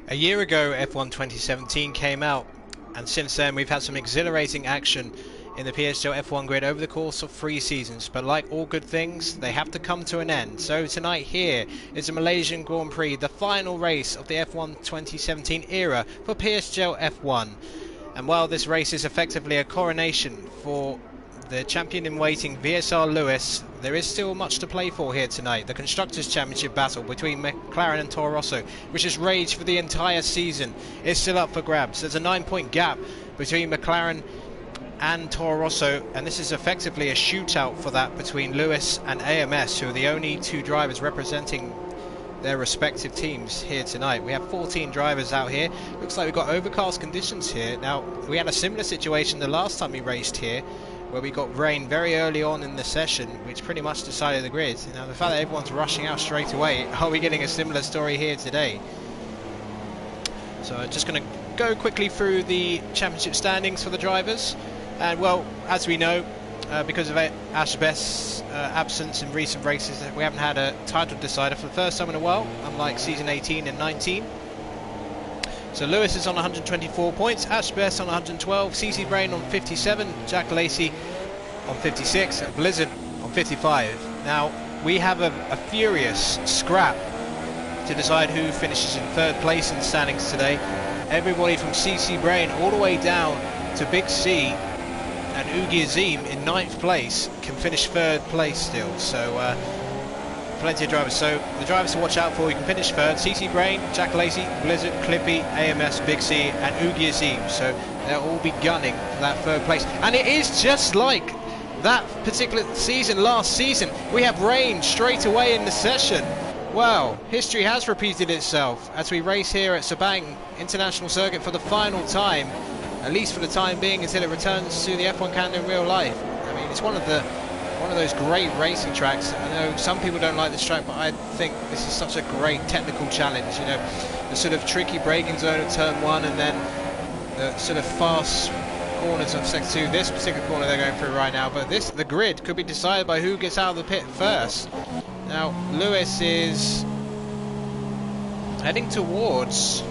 A year ago F1 2017 came out, and since then we've had some exhilarating action in the Psgl F1 grid over the course of 3 seasons, but like all good things, they have to come to an end. So tonight here is the Malaysian Grand Prix, the final race of the F1 2017 era for Psgl F1. And while this race is effectively a coronation for the champion-in-waiting VSR Lewis, there is still much to play for here tonight. The Constructors' Championship battle between McLaren and Toro Rosso, which has raged for the entire season, is still up for grabs. There's a 9-point gap between McLaren and Toro Rosso, and this is effectively a shootout for that between Lewis and AMS, who are the only 2 drivers representing their respective teams here tonight. We have 14 drivers out here. Looks like we've got overcast conditions here. Now, we had a similar situation the last time we raced here, where we got rain very early on in the session, which pretty much decided the grid. Now, the fact that everyone's rushing out straight away, are we getting a similar story here today? So I'm just going to go quickly through the championship standings for the drivers. And well, as we know, because of Ashbest's absence in recent races, we haven't had a title decider for the first time in a while, unlike season 18 and 19. So Lewis is on 124 points, Ashbest on 112, CCbrain on 57, XJackLacey on 56, and Blizard on 55. Now, we have a furious scrap to decide who finishes in 3rd place in the standings today. Everybody from CCbrain all the way down to Big C and Oogie Azeem in 9th place can finish 3rd place still. So plenty of drivers. So the drivers to watch out for, you can finish 3rd: CCbrain, XJackLacey, Blizard, Cliffy, AMS, Big C, and Oogie Azeem. So they'll all be gunning for that 3rd place. And it is just like that particular season, last season. We have rain straight away in the session. Well, history has repeated itself as we race here at Sepang International Circuit for the final time, at least for the time being, until it returns to the F1 calendar in real life. I mean, it's one of those great racing tracks. I know some people don't like this track, but I think this is such a great technical challenge. You know, the sort of tricky braking zone of turn 1, and then the sort of fast corners of sector 2. This particular corner they're going through right now, but the grid could be decided by who gets out of the pit first. Now, Lewis is heading towards...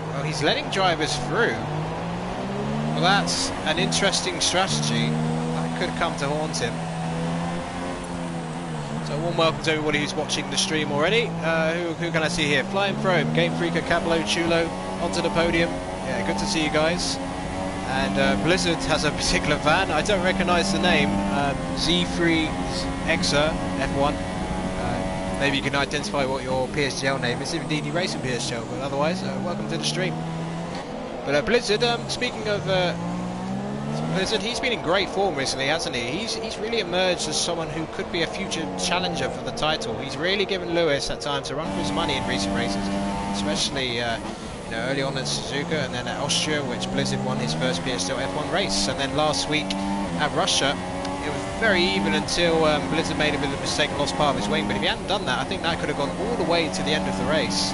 well, he's letting drivers through. Well, that's an interesting strategy. That could come to haunt him. So, warm welcome to everybody who's watching the stream already. Who can I see here? Flying Throne, Game Freaker, Cablo, Chulo, onto the podium. Yeah, good to see you guys. And Blizzard has a particular van. I don't recognise the name. Z3 Exa F1. Maybe you can identify what your Psgl name is, if indeed you race in Psgl, but otherwise, welcome to the stream. But Blizzard, speaking of Blizzard, he's been in great form recently, hasn't he? He's really emerged as someone who could be a future challenger for the title. He's really given Lewis at times to run for his money in recent races, especially you know, early on at Suzuka and then at Austria, which Blizzard won his first Psgl F1 race. And then last week at Russia, it was very even until Blizzard made a bit of a mistake and lost part of his wing. But if he hadn't done that, I think that could have gone all the way to the end of the race.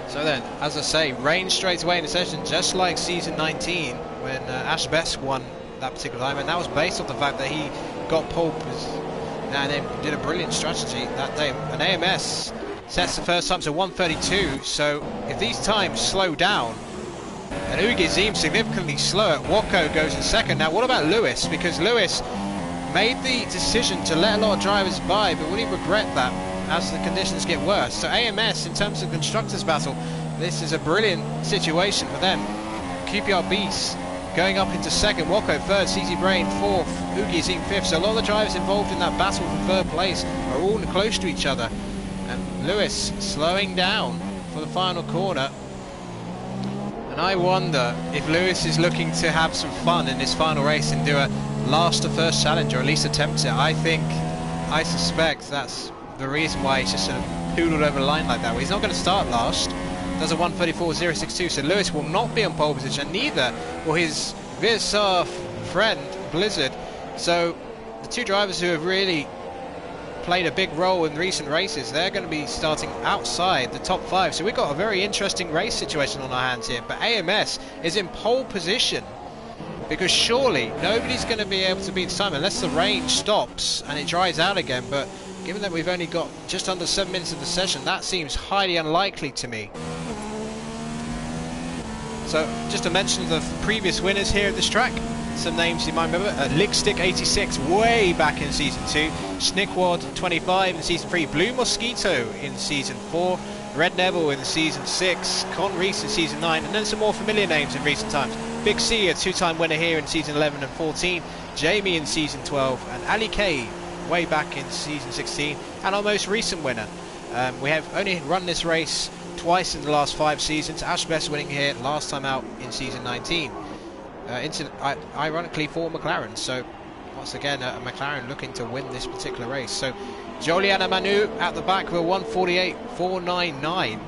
So then, as I say, rain straight away in the session, just like season 19 when Ashbest won that particular time, and that was based on the fact that he got pole and then did a brilliant strategy that day. And AMS sets the first time to 1:32. So if these times slow down, and Oogie Azeem significantly slower, Wocko goes in 2nd. Now, what about Lewis? Because Lewis made the decision to let a lot of drivers by, but will he regret that as the conditions get worse? So AMS, in terms of constructors battle, this is a brilliant situation for them. QPRBeasts going up into 2nd, Wocko 3rd, CCbrain 4th, Oogie Azeem 5th. So a lot of the drivers involved in that battle for 3rd place are all close to each other. And Lewis slowing down for the final corner. And I wonder if Lewis is looking to have some fun in this final race and do a last to first challenge, or at least attempt it. I suspect that's the reason why he's just sort of poodled over the line like that. Well, he's not going to start last. Does a 1:34.062, so Lewis will not be on pole position, neither will his VSR friend Blizzard. So the 2 drivers who have really played a big role in recent races, they're going to be starting outside the top 5. So we've got a very interesting race situation on our hands here. But AMS is in pole position because surely nobody's going to be able to beat the time unless the rain stops and it dries out again. But given that we've only got just under 7 minutes of the session, that seems highly unlikely to me. So, just to mention the previous winners here at this track, some names you might remember: Ligstick86 way back in Season 2, Snickwad25 in Season 3, Blue Mosquito in Season 4, Red Neville in Season 6, Con Reese in Season 9, and then some more familiar names in recent times. Big C, a two-time winner here in Season 11 and 14, Jamie in Season 12, and Ali K way back in Season 16, and our most recent winner. We have only run this race twice in the last 5 seasons, Ashbest winning here last time out in Season 19. Ironically for McLaren, so once again a McLaren looking to win this particular race. So Joelianomanu at the back with a 1:48.499.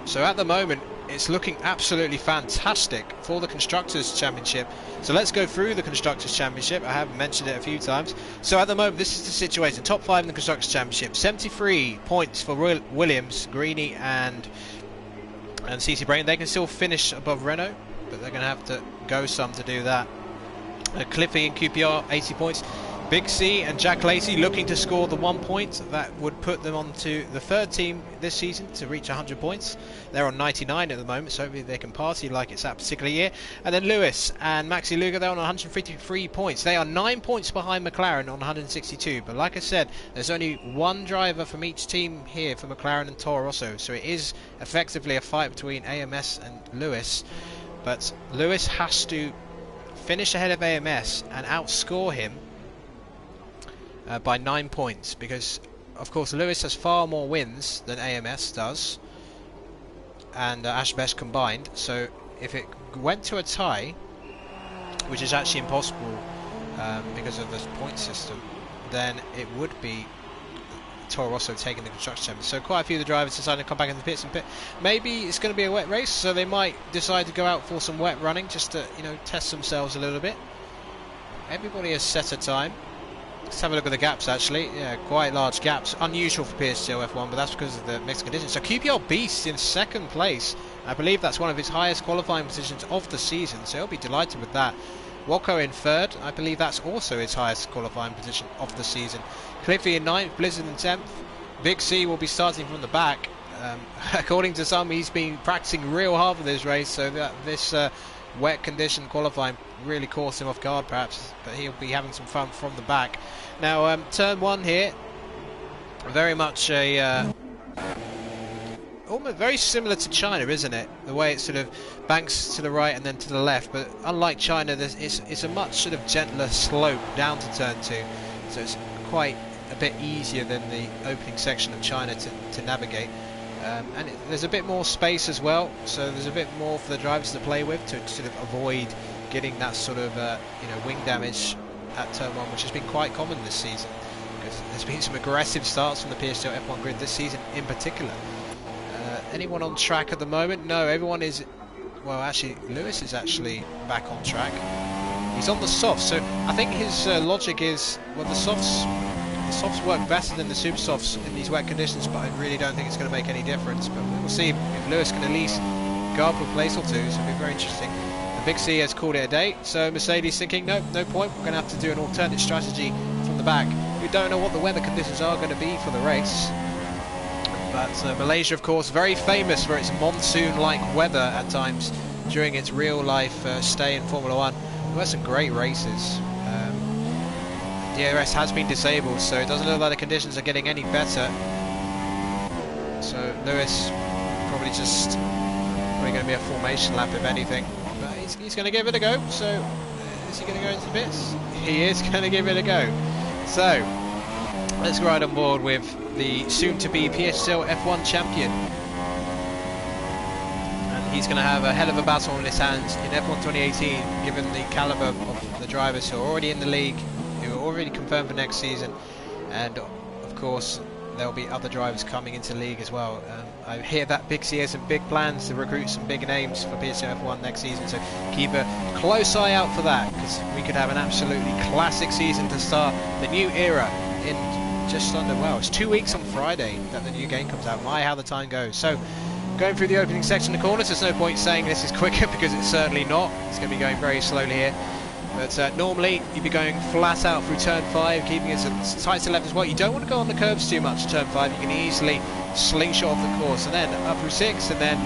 So at the moment it's looking absolutely fantastic for the Constructors' Championship. So let's go through the Constructors' Championship. I have mentioned it a few times. So at the moment, this is the situation. Top 5 in the Constructors' Championship. 73 points for Williams, Greeny and CCbrain. They can still finish above Renault, but they're going to have to go some to do that. Cliffy and QPR, 80 points. Big C and XJackLacey looking to score the 1 point. That would put them onto the 3rd team this season to reach 100 points. They're on 99 at the moment, so hopefully they can party like it's that particular year. And then Lewis and MaxiLuca, they're on 153 points. They are 9 points behind McLaren on 162. But like I said, there's only one driver from each team here for McLaren and Toro Rosso. So it is effectively a fight between AMS and Lewis. But Lewis has to finish ahead of AMS and outscore him by 9 points, because of course Lewis has far more wins than AMS does and Ashbest combined. So if it went to a tie, which is actually impossible because of the point system, then it would be Toro Rosso taking the Constructors' Championship. So quite a few of the drivers decided to come back in the pits and pit. Maybe it's going to be a wet race, so they might decide to go out for some wet running just to, you know, test themselves a little bit. Everybody has set a time. Let's have a look at the gaps actually. Yeah, quite large gaps. Unusual for Psgl F1, but that's because of the mixed conditions. So QPRBeasts in 2nd place. I believe that's one of his highest qualifying positions of the season, so he'll be delighted with that. Wocko in 3rd. I believe that's also his highest qualifying position of the season. Cliffy in 9th, Blizard in 10th. Big C will be starting from the back. According to some, he's been practicing real hard for this race, so that this wet condition qualifying really caught him off guard perhaps, but he'll be having some fun from the back. Now turn 1 here, very much a almost very similar to China, isn't it? The way it sort of banks to the right and then to the left, but unlike China, it's a much sort of gentler slope down to turn 2, so it's quite a bit easier than the opening section of China to navigate. And there's a bit more space as well, so there's a bit more for the drivers to play with to sort of avoid getting that sort of you know, wing damage at turn 1, which has been quite common this season. There's been some aggressive starts from the Psgl F1 grid this season in particular. Anyone on track at the moment? No, everyone is. Well, actually, Lewis is actually back on track. He's on the softs, so I think his logic is, well, the softs work better than the super softs in these wet conditions, but I really don't think it's going to make any difference. But we'll see if Lewis can at least go up a place or two, so it'll be very interesting. The Big C has called it a day, so Mercedes thinking, no point, we're going to have to do an alternate strategy from the back. We don't know what the weather conditions are going to be for the race, but Malaysia, of course, very famous for its monsoon-like weather at times during its real-life stay in Formula 1. We've had some great races. DRS has been disabled, so it doesn't look like the conditions are getting any better. So Lewis probably going to be a formation lap if anything, but he's going to give it a go. So is he going to go into the pits? He is going to give it a go. So let's ride on board with the soon-to-be Psgl F1 champion, and he's going to have a hell of a battle in his hands in F1 2018, given the calibre of the drivers who are already in the league, who are already confirmed for next season, and of course there'll be other drivers coming into the league as well. I hear that Big C has some big plans to recruit some big names for Psgl F1 next season, so keep a close eye out for that, because we could have an absolutely classic season to start the new era in just under, well, it's 2 weeks on Friday that the new game comes out. My, how the time goes. So going through the opening section of corners, there's no point saying this is quicker because it's certainly not. It's going to be going very slowly here. But normally you'd be going flat out through turn 5, keeping it as tight to left as well. You don't want to go on the curbs too much turn 5. You can easily slingshot off the course, and then up through 6, and then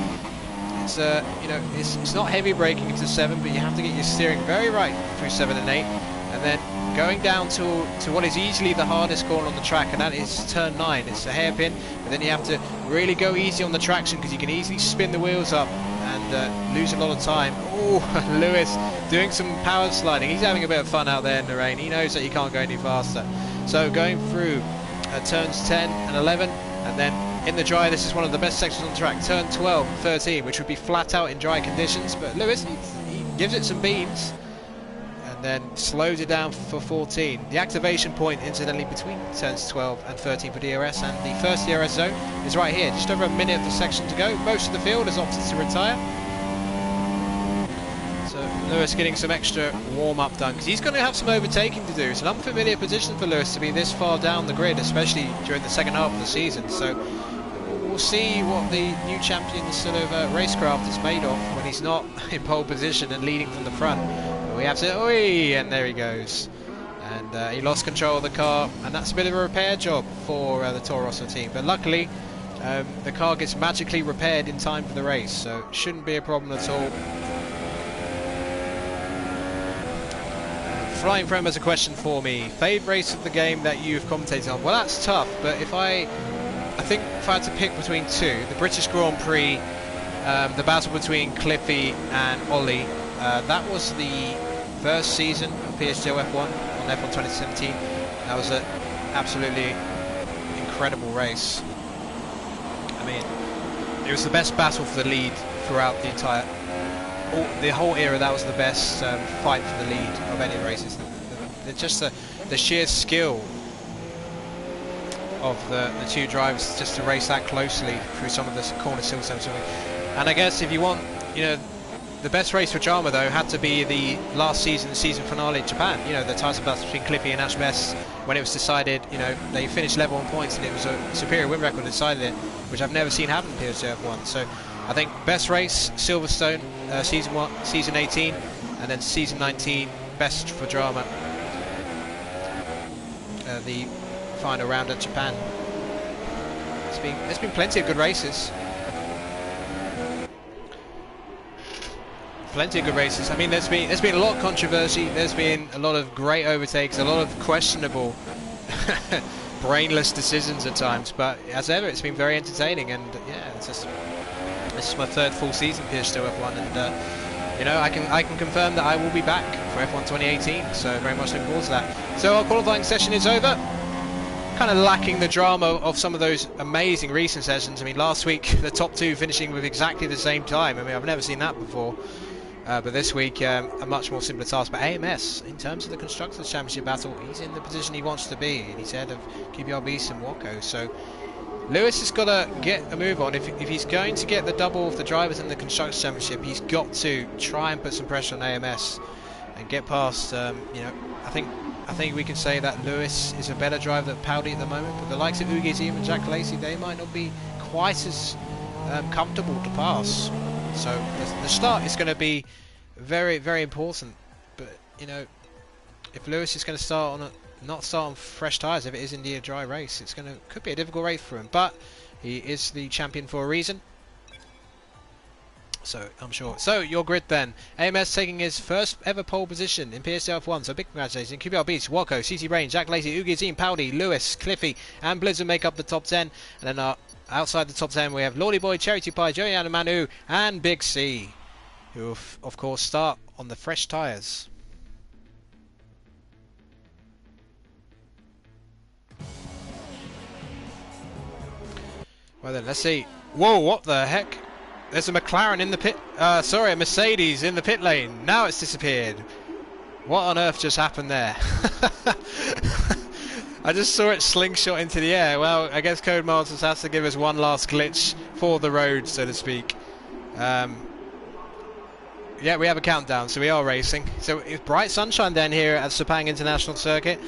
it's you know, it's not heavy braking into 7, but you have to get your steering very right through 7 and 8, and then going down to what is easily the hardest corner on the track, and that is turn 9. It's a hairpin, but then you have to really go easy on the traction because you can easily spin the wheels up and lose a lot of time. Oh, Lewis doing some power sliding. He's having a bit of fun out there in the rain. He knows that he can't go any faster. So going through turns 10 and 11, and then in the dry, this is one of the best sections on the track, turn 12 and 13, which would be flat out in dry conditions, but Lewis, he gives it some beans and then slows it down for 14. The activation point, incidentally, between turns 12 and 13 for DRS, and the first DRS zone is right here. Just over a minute of the section to go. Most of the field has opted to retire. So Lewis getting some extra warm-up done, because he's going to have some overtaking to do. It's an unfamiliar position for Lewis to be this far down the grid, especially during the second half of the season. So we'll see what the new champion's sort of racecraft is made of when he's not in pole position and leading from the front. We have to, and there he goes, and he lost control of the car, and that's a bit of a repair job for the Toro Rosso team, but luckily the car gets magically repaired in time for the race, so it shouldn't be a problem at all. Flying Frame has a question for me. Favourite race of the game that you've commentated on? Well, that's tough, but I think if I had to pick between two, the British Grand Prix, the battle between Cliffy and Ollie, that was the first season of Psgl F1 on F1 2017. That was an absolutely incredible race. I mean, it was the best battle for the lead throughout the whole era. That was the best fight for the lead of any races. Just the sheer skill of the two drivers just to race that closely through some of the corner silverstones. And I guess if you want, you know, the best race for drama though had to be the last season finale in Japan. You know, the title battle between Cliffy and Ashbest, when it was decided, you know, they finished level on points and it was a superior win record that decided it, which I've never seen happen in Psgl F1. So I think best race, Silverstone, season 18, and then season 19, best for drama, the final round at Japan. There's been plenty of good races. Plenty of good races. I mean, there's been a lot of controversy. There's been a lot of great overtakes, a lot of questionable, brainless decisions at times. But as ever, it's been very entertaining. And yeah, this is my third full season Psgl F1, and you know, I can confirm that I will be back for F1 2018. So very much looking forward to that. So our qualifying session is over. Kind of lacking the drama of some of those amazing recent sessions. I mean, last week the top two finishing with exactly the same time. I mean, I've never seen that before. But this week, a much more simpler task. But AMS, in terms of the Constructors' Championship battle, he's in the position he wants to be. And he's ahead of QPRBeasts and Wocko. So Lewis has got to get a move on. If he's going to get the double of the drivers in the Constructors' Championship, he's got to try and put some pressure on AMS and get past. You know, I think we can say that Lewis is a better driver than Paudie at the moment. But the likes of Oogie, Azeem and XJackLacey, they might not be quite as comfortable to pass. So the start is going to be very, very important. But you know, if Lewis is going to not start on fresh tyres, if it is indeed a dry race, could be a difficult race for him. But he is the champion for a reason. So I'm sure. So your grid then. AMS taking his first ever pole position in Psgl F1. So big congratulations. QPRBeasts, Wocko, CCbrain, XJackLacey, Oogie, Azeem, Paudie, Lewis, Cliffy, and Blizard make up the top 10. And then outside the top 10 we have Lordyboy, Cherry2Pie, Joelianomanu and Big C, who of course start on the fresh tyres. Well then, let's see. Whoa, what the heck? There's a McLaren in the pit, sorry, a Mercedes in the pit lane. Now it's disappeared. What on earth just happened there? I just saw it slingshot into the air. Well, I guess Codemasters has to give us one last glitch for the road, so to speak. Yeah, we have a countdown, so we are racing. So it's bright sunshine down here at Sepang International Circuit,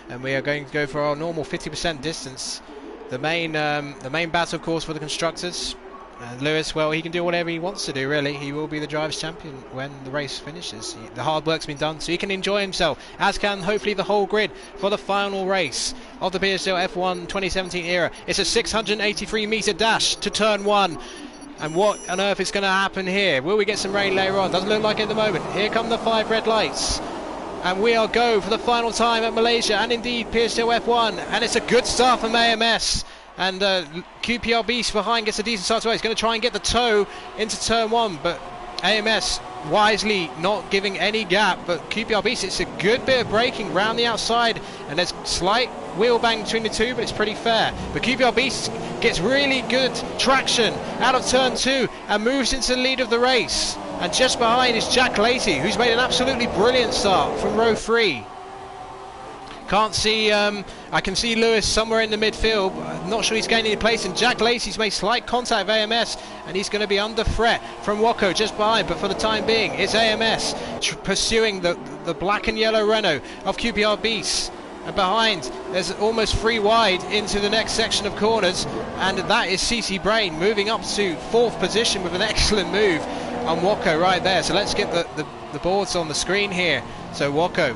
and we are going to go for our normal 50% distance. The main battle, of course, for the constructors. And Lewis, well, he can do whatever he wants to do, really. He will be the Drivers' Champion when the race finishes. The hard work's been done, so he can enjoy himself, as can hopefully the whole grid, for the final race of the Psgl F1 2017 era. It's a 683-metre dash to turn 1. And what on earth is going to happen here? Will we get some rain later on? Doesn't look like it at the moment. Here come the 5 red lights. And we are go for the final time at Malaysia, and indeed Psgl F1. And it's a good start from AMS. And QPRBeasts behind gets a decent start away. He's going to try and get the toe into turn 1, but AMS wisely not giving any gap. But QPRBeasts, it's a good bit of braking round the outside, and there's slight wheel bang between the two, but it's pretty fair. But QPRBeasts gets really good traction out of turn 2 and moves into the lead of the race. And just behind is XJackLacey, who's made an absolutely brilliant start from row 3. Can't see, I can see Lewis somewhere in the midfield. I'm not sure he's gaining any place, and XJackLacey's made slight contact with AMS, and he's going to be under threat from Wocko just behind. But for the time being, it's AMS pursuing the black and yellow Renault of QPRBeasts. And behind, there's almost 3 wide into the next section of corners, and that is CCbrain moving up to 4th position with an excellent move on Wocko right there. So let's get the boards on the screen here. So Wocko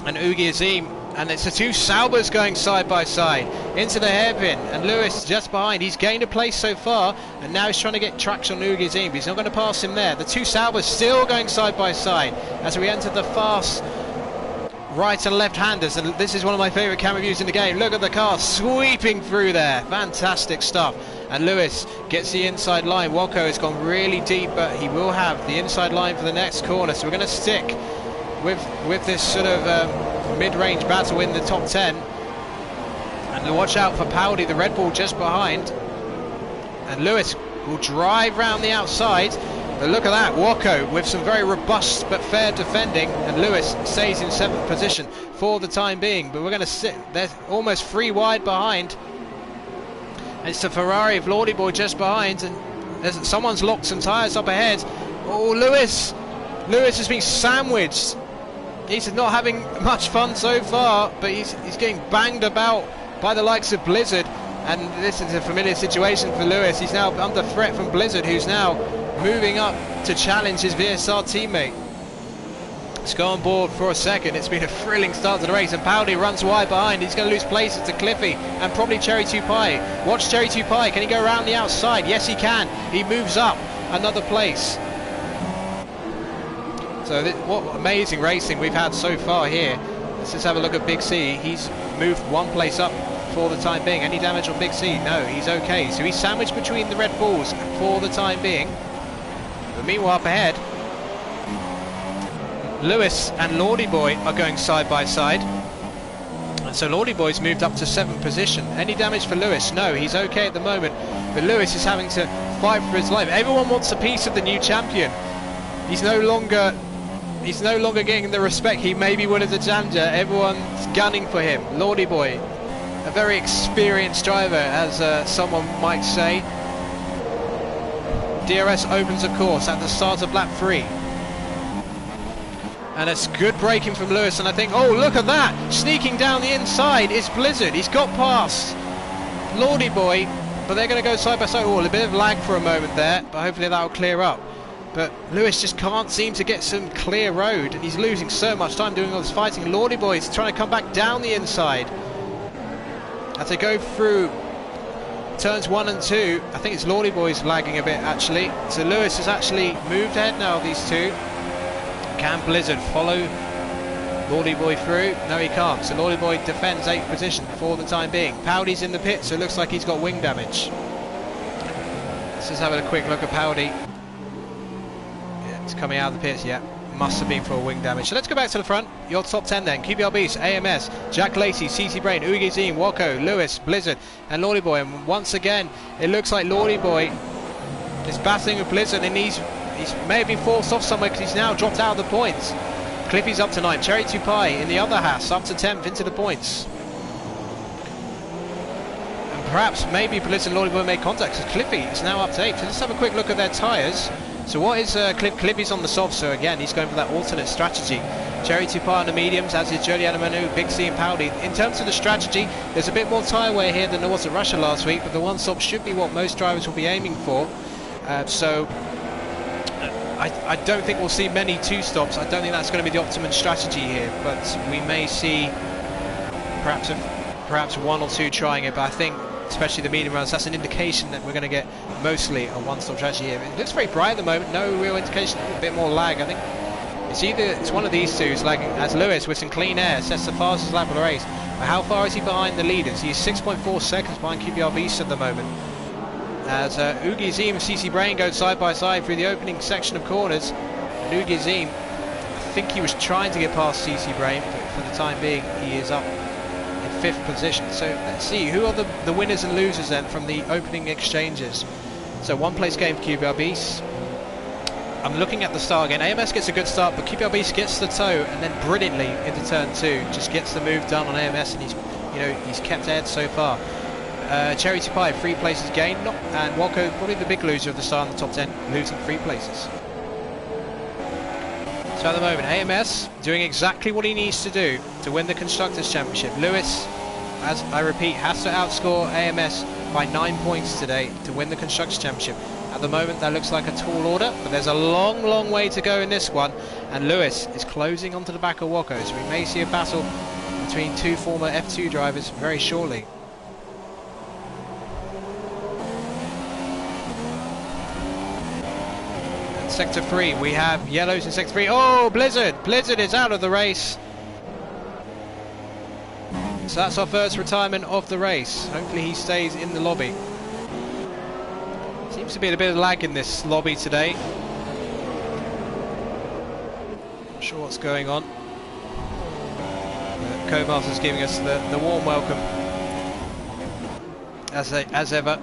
and Oogie Azeem, and it's the 2 Saubers going side by side into the hairpin, and Lewis just behind. He's gained a place so far, and now he's trying to get traction on Oogie Azeem, but he's not going to pass him there. The 2 Saubers still going side by side as we enter the fast right and left-handers, and this is one of my favourite camera views in the game. Look at the car sweeping through there, fantastic stuff. And Lewis gets the inside line. Wocko has gone really deep, but he will have the inside line for the next corner, so we're going to stick with this sort of mid-range battle in the top 10. And watch out for Paudie, the Red Bull just behind. And Lewis will drive round the outside. But look at that, Wocko with some very robust but fair defending, and Lewis stays in 7th position for the time being. But we're going to sit, they're almost 3 wide behind. And it's the Ferrari of Lordyboy just behind, and someone's locked some tyres up ahead. Oh, Lewis has been sandwiched. He's not having much fun so far, but he's getting banged about by the likes of Blizard, and this is a familiar situation for Lewis. He's now under threat from Blizard, who's now moving up to challenge his VSR teammate. Let's go on board for a second. It's been a thrilling start to the race, and Paudie runs wide behind. He's going to lose places to Cliffy and probably Cherry2Pie. Watch Cherry2Pie. Can he go around the outside? Yes, he can. He moves up another place. So what amazing racing we've had so far here. Let's just have a look at Big C. He's moved 1 place up for the time being. Any damage on Big C? No, he's okay. So he's sandwiched between the Red Bulls for the time being. But meanwhile up ahead, Lewis and Lordyboy are going side by side. And so Lordyboy's moved up to 7th position. Any damage for Lewis? No, he's okay at the moment. But Lewis is having to fight for his life. Everyone wants a piece of the new champion. He's no longer getting the respect he maybe would as a challenger. Everyone's gunning for him. Lordyboy, a very experienced driver, as someone might say. DRS opens a course at the start of lap 3. And it's good braking from Lewis, and I think, oh, look at that! Sneaking down the inside is Blizard. He's got past Lordyboy, but they're going to go side by side. Oh, a bit of lag for a moment there, but hopefully that'll clear up. But Lewis just can't seem to get some clear road, and he's losing so much time doing all this fighting. Lordyboy's trying to come back down the inside as they go through turns 1 and 2. I think it's Lordyboy's lagging a bit actually. So Lewis has actually moved ahead now of these 2. Can Blizard follow Lordyboy through? No, he can't. So Lordyboy defends 8th position for the time being. Paudie's in the pit, so it looks like he's got wing damage. Let's just have a quick look at Paudie. It's coming out of the pits, yeah. Must have been for a wing damage. So let's go back to the front. Your top 10 then. QPRBeasts, AMS, XJackLacey, CCbrain, Oogie Azeem, Wocko, Lewis, Blizard and Lordyboy. And once again, it looks like Lordyboy is battling with Blizard, and he's may have been forced off somewhere because he's now dropped out of the points. Cliffy's up to 9th. Cherry2Pie in the other Haas up to 10th into the points. And perhaps maybe Blizard and Lordyboy made contact because Cliffy is now up to 8th. So let's have a quick look at their tyres. So what is Cliffy's on the soft, so again he's going for that alternate strategy. Cherry2Pie on the mediums, as is Joelianomanu, Big C and Paudie. In terms of the strategy, there's a bit more tyre wear here than there was at Russia last week, but the one stop should be what most drivers will be aiming for. I don't think we'll see many two stops. I don't think that's going to be the optimum strategy here, but we may see perhaps one or two trying it, but I think especially the medium runs, that's an indication that we're going to get mostly a one-stop strategy here. It looks very bright at the moment, no real indication, a bit more lag. I think it's one of these two is lagging, as Lewis with some clean air sets the fastest lap of the race. But how far is he behind the leaders? He's 6.4 seconds behind QPRBeasts at the moment. As Oogie, Azeem and CCbrain go side by side through the opening section of corners. And Oogie, Azeem, I think he was trying to get past CCbrain, but for the time being he is up in 5th position. So let's see, who are the winners and losers then from the opening exchanges? So one place game for QPRBeasts. I'm looking at the start again. AMS gets a good start, but QPRBeasts gets the toe and then brilliantly into turn 2 just gets the move done on AMS, and he's kept ahead so far. Cherry2Pie 3 places gained, and Wocko probably the big loser of the start in the top 10, losing 3 places. So at the moment, AMS doing exactly what he needs to do to win the Constructors' Championship. Lewis, as I repeat, has to outscore AMS by 9 points today to win the Constructors' Championship. At the moment, that looks like a tall order, but there's a long, long way to go in this one, and Lewis is closing onto the back of Wocko, so we may see a battle between two former F2 drivers very shortly. Sector 3, we have yellows in Sector 3. Oh, Blizzard! Blizzard is out of the race. So that's our first retirement of the race. Hopefully he stays in the lobby. Seems to be a bit of lag in this lobby today. Not sure what's going on. Co-Master's giving us the warm welcome. As ever.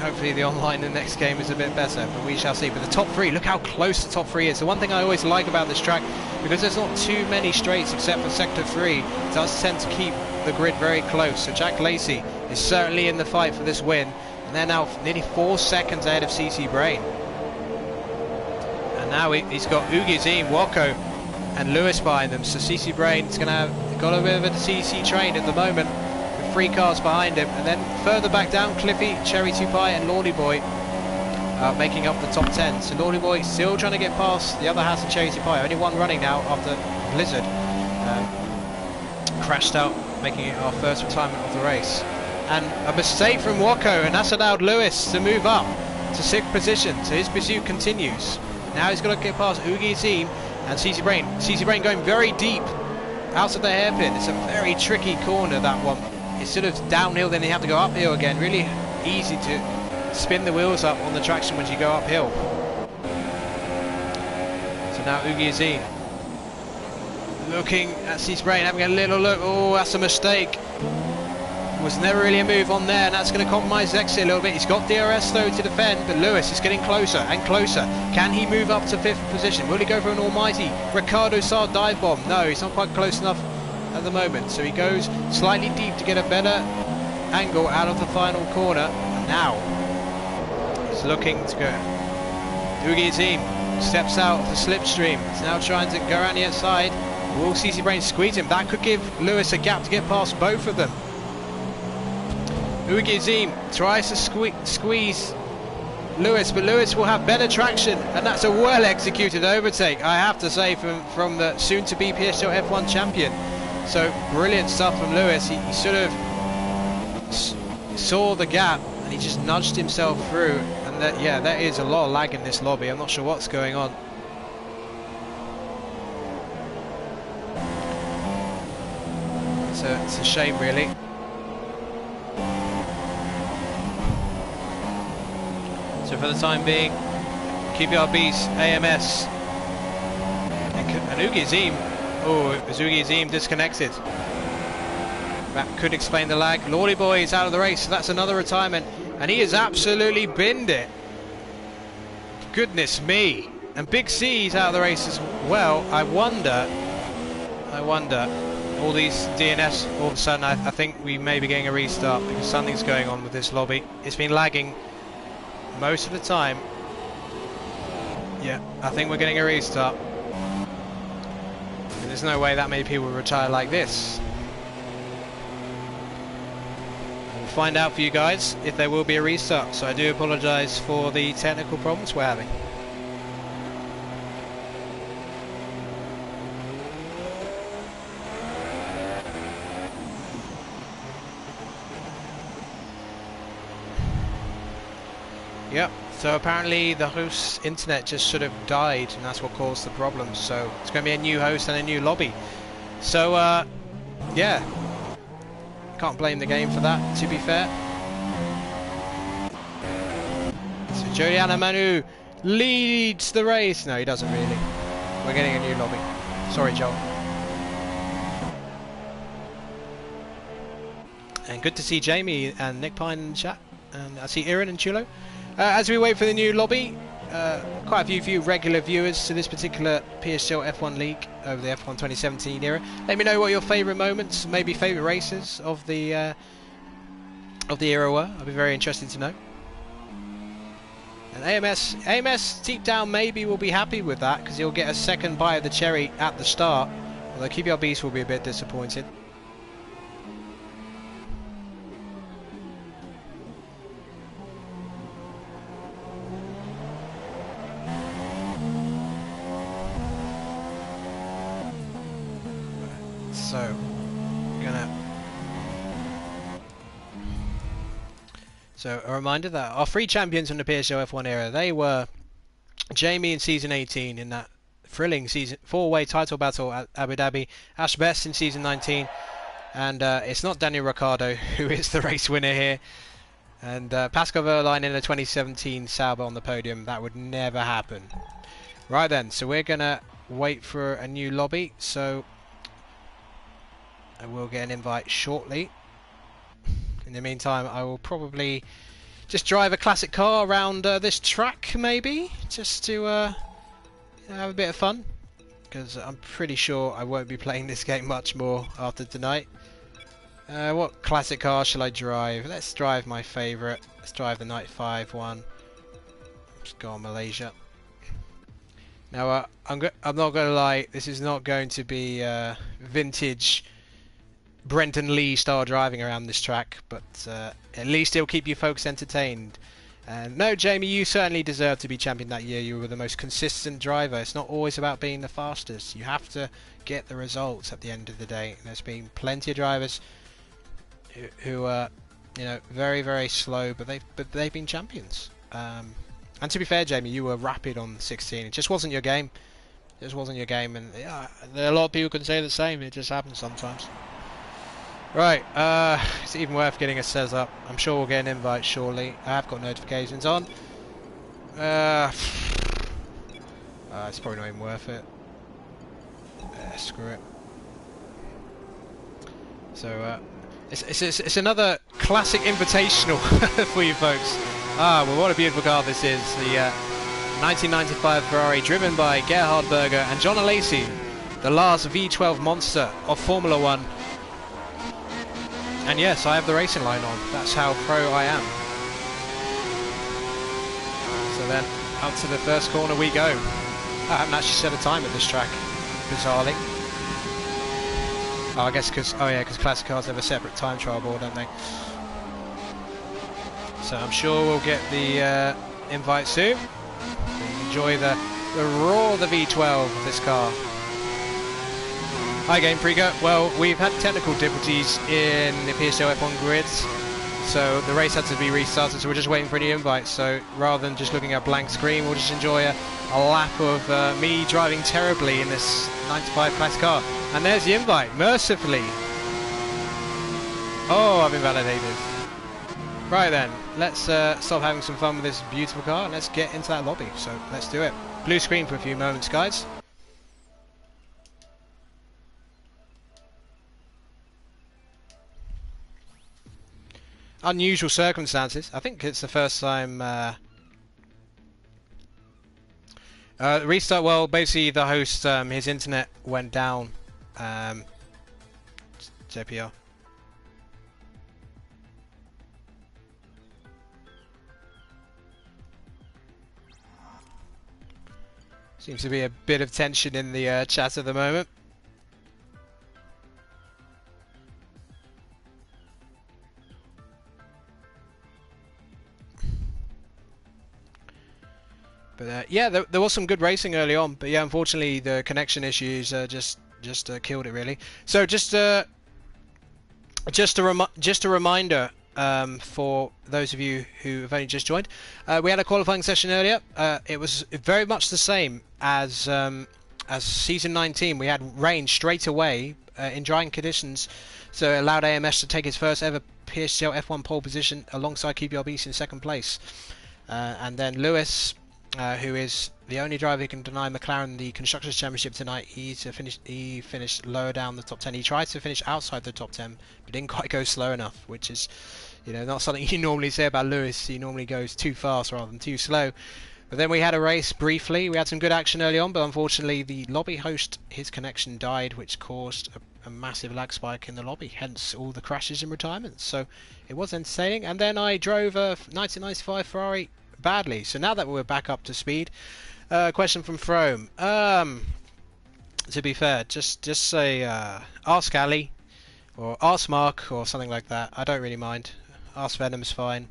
Hopefully the online in the next game is a bit better, but we shall see. But the top 3, look how close the top 3 is. The one thing I always like about this track, because there's not too many straights except for Sector 3, it does tend to keep the grid very close. So XJackLacey is certainly in the fight for this win, and they're now nearly 4 seconds ahead of CCbrain. And now he's got Oogie, Azeem, Wocko and Lewis behind them, so CCbrain's got a bit of a CC train at the moment. 3 cars behind him, and then further back down, Cliffy, Cherry2Pie and Lordyboy making up the top 10. So Lordyboy still trying to get past the other Haas and Cherry2Pie. Only one running now after Blizzard crashed out, making it our first retirement of the race. And a mistake from Wocko, and that's allowed Lewis to move up to 6th position. So his pursuit continues. Now he's got to get past Oogie, Azeem and CCbrain. CCbrain going very deep out of the hairpin. It's a very tricky corner, that one. It's sort of downhill, then you have to go uphill again. Really easy to spin the wheels up on the traction when you go uphill. So now Oogie, Azeem looking at CCbrain, having a little look. Oh, that's a mistake. Was never really a move on there, and that's going to compromise his exit a little bit. He's got DRS though to defend, but Lewis is getting closer and closer. Can he move up to 5th position? Will he go for an almighty Ricardo Sar dive bomb? No, he's not quite close enough at the moment, so he goes slightly deep to get a better angle out of the final corner. And now he's looking to go. Oogie, Azeem steps out of the slipstream. He's now trying to go around the outside. Will CCbrain squeeze him? That could give Lewis a gap to get past both of them. Oogie, Azeem tries to squeeze Lewis, but Lewis will have better traction, and that's a well executed overtake, I have to say, from the soon-to-be Psgl F1 champion. So brilliant stuff from Lewis. He sort of saw the gap and he just nudged himself through, and yeah, there is a lot of lag in this lobby. I'm not sure what's going on. So it's a shame, really. So for the time being, QPRBeasts, AMS and Oogie, Azeem. Oh, is Oogie, Azeem disconnected? That could explain the lag. Lordyboy is out of the race, so that's another retirement, and he has absolutely binned it. Goodness me. And Big C's out of the race as well. I wonder, all these DNFs, all of a sudden I think we may be getting a restart, because something's going on with this lobby. It's been lagging most of the time. Yeah, I think we're getting a restart. There's no way that many people retire like this. We'll find out for you guys if there will be a restart, so I do apologise for the technical problems we're having. Yep, so apparently the host's internet just sort of died and that's what caused the problem, so it's going to be a new host and a new lobby. So, yeah, can't blame the game for that, to be fair. So Joelianomanu leads the race. No, he doesn't really. We're getting a new lobby. Sorry, Joel. And good to see Jamie and Npyne in the chat. And I see Iran and Chulo. As we wait for the new lobby, quite a few regular viewers to this particular Psgl F1 League over the F1 2017 era. Let me know what your favourite moments, maybe favourite races of the era were. I'd be very interested to know. And AMS deep down maybe will be happy with that because he'll get a second bite of the cherry at the start. Although QPRBeasts will be a bit disappointed. So a reminder that our three champions from the Psgl F1 era, they were Jamie in season 18 in that thrilling season 4-way title battle at Abu Dhabi, Ashbest in season 19, and it's not Daniel Ricciardo who is the race winner here, and Pascal Wehrlein in the 2017 Sauber on the podium. That would never happen. Right then, so we're gonna wait for a new lobby, so I will get an invite shortly. In the meantime, I will probably just drive a classic car around this track, maybe, just to have a bit of fun, because I'm pretty sure I won't be playing this game much more after tonight. What classic car shall I drive? Let's drive my favourite. Let's drive the 95 one. Let's go on Malaysia. Now, I'm not going to lie, this is not going to be vintage Brenton Lee style driving around this track, but at least it'll keep you folks entertained. And no, Jamie, you certainly deserve to be champion that year. You were the most consistent driver. It's not always about being the fastest. You have to get the results at the end of the day. And there's been plenty of drivers who are, you know, very, very slow, but they've been champions. And to be fair, Jamie, you were rapid on 16. It just wasn't your game. It just wasn't your game, and yeah, a lot of people can say the same. It just happens sometimes. Right, it's even worth getting a says up. I'm sure we'll get an invite shortly. I have got notifications on. It's probably not even worth it. Screw it. So, it's another classic invitational for you folks. Well, what a beautiful car this is. The 1995 Ferrari driven by Gerhard Berger and GamingAlimonda, the last V12 monster of Formula 1. And yes, I have the racing line on. That's how pro I am. So then, out to the first corner we go. I haven't actually set a time at this track, bizarrely. Oh, I guess because classic cars have a separate time trial board, don't they? So I'm sure we'll get the invite soon. Enjoy the roar of the V12 of this car. Hi Game Freaker. Well, we've had technical difficulties in the Psgl F1 grids, so the race had to be restarted, so we're just waiting for any invites. So rather than just looking at a blank screen, we'll just enjoy a lap of me driving terribly in this 95 classic car. And there's the invite, mercifully. Oh, I've been validated. Right then, let's stop having some fun with this beautiful car and let's get into that lobby. So let's do it. Blue screen for a few moments, guys. Unusual circumstances. I think it's the first time restart. Well, basically the host, his internet went down. JPR. Seems to be a bit of tension in the chat at the moment. But yeah, there was some good racing early on. But yeah, unfortunately, the connection issues just killed it really. So just a reminder for those of you who have only just joined. We had a qualifying session earlier. It was very much the same as season 19. We had rain straight away in drying conditions, so it allowed AMS to take his first ever Psgl F1 pole position alongside QPRBeasts in second place. And then Lewis, who is the only driver who can deny McLaren the Constructors' Championship tonight, he finished lower down the top 10. He tried to finish outside the top 10, but didn't quite go slow enough, which is, you know, not something you normally say about Lewis. He normally goes too fast rather than too slow. But then we had a race briefly. We had some good action early on, but unfortunately the lobby host, his connection died, which caused a massive lag spike in the lobby, hence all the crashes and retirements. So it was entertaining. And then I drove a 1995 Ferrari badly. So now that we're back up to speed, question from Frome. To be fair, just say ask Ali or ask Mark or something like that. I don't really mind. Ask Venom's fine.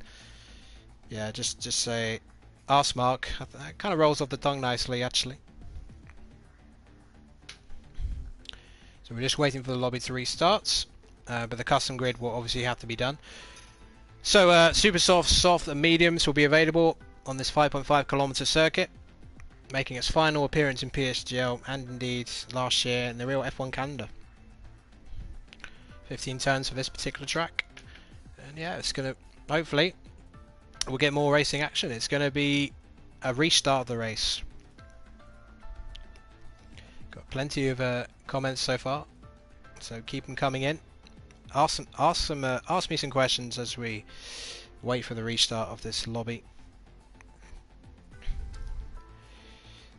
Yeah, just say ask Mark. That kind of rolls off the tongue nicely, actually. So we're just waiting for the lobby to restart, but the custom grid will obviously have to be done. So super soft and mediums will be available on this 5.5 kilometer circuit, making its final appearance in Psgl and indeed last year in the real F1 calendar. 15 turns for this particular track, and yeah, it's gonna, hopefully we'll get more racing action. It's gonna be a restart of the race. Got plenty of comments so far, so keep them coming in. Ask me some questions as we wait for the restart of this lobby.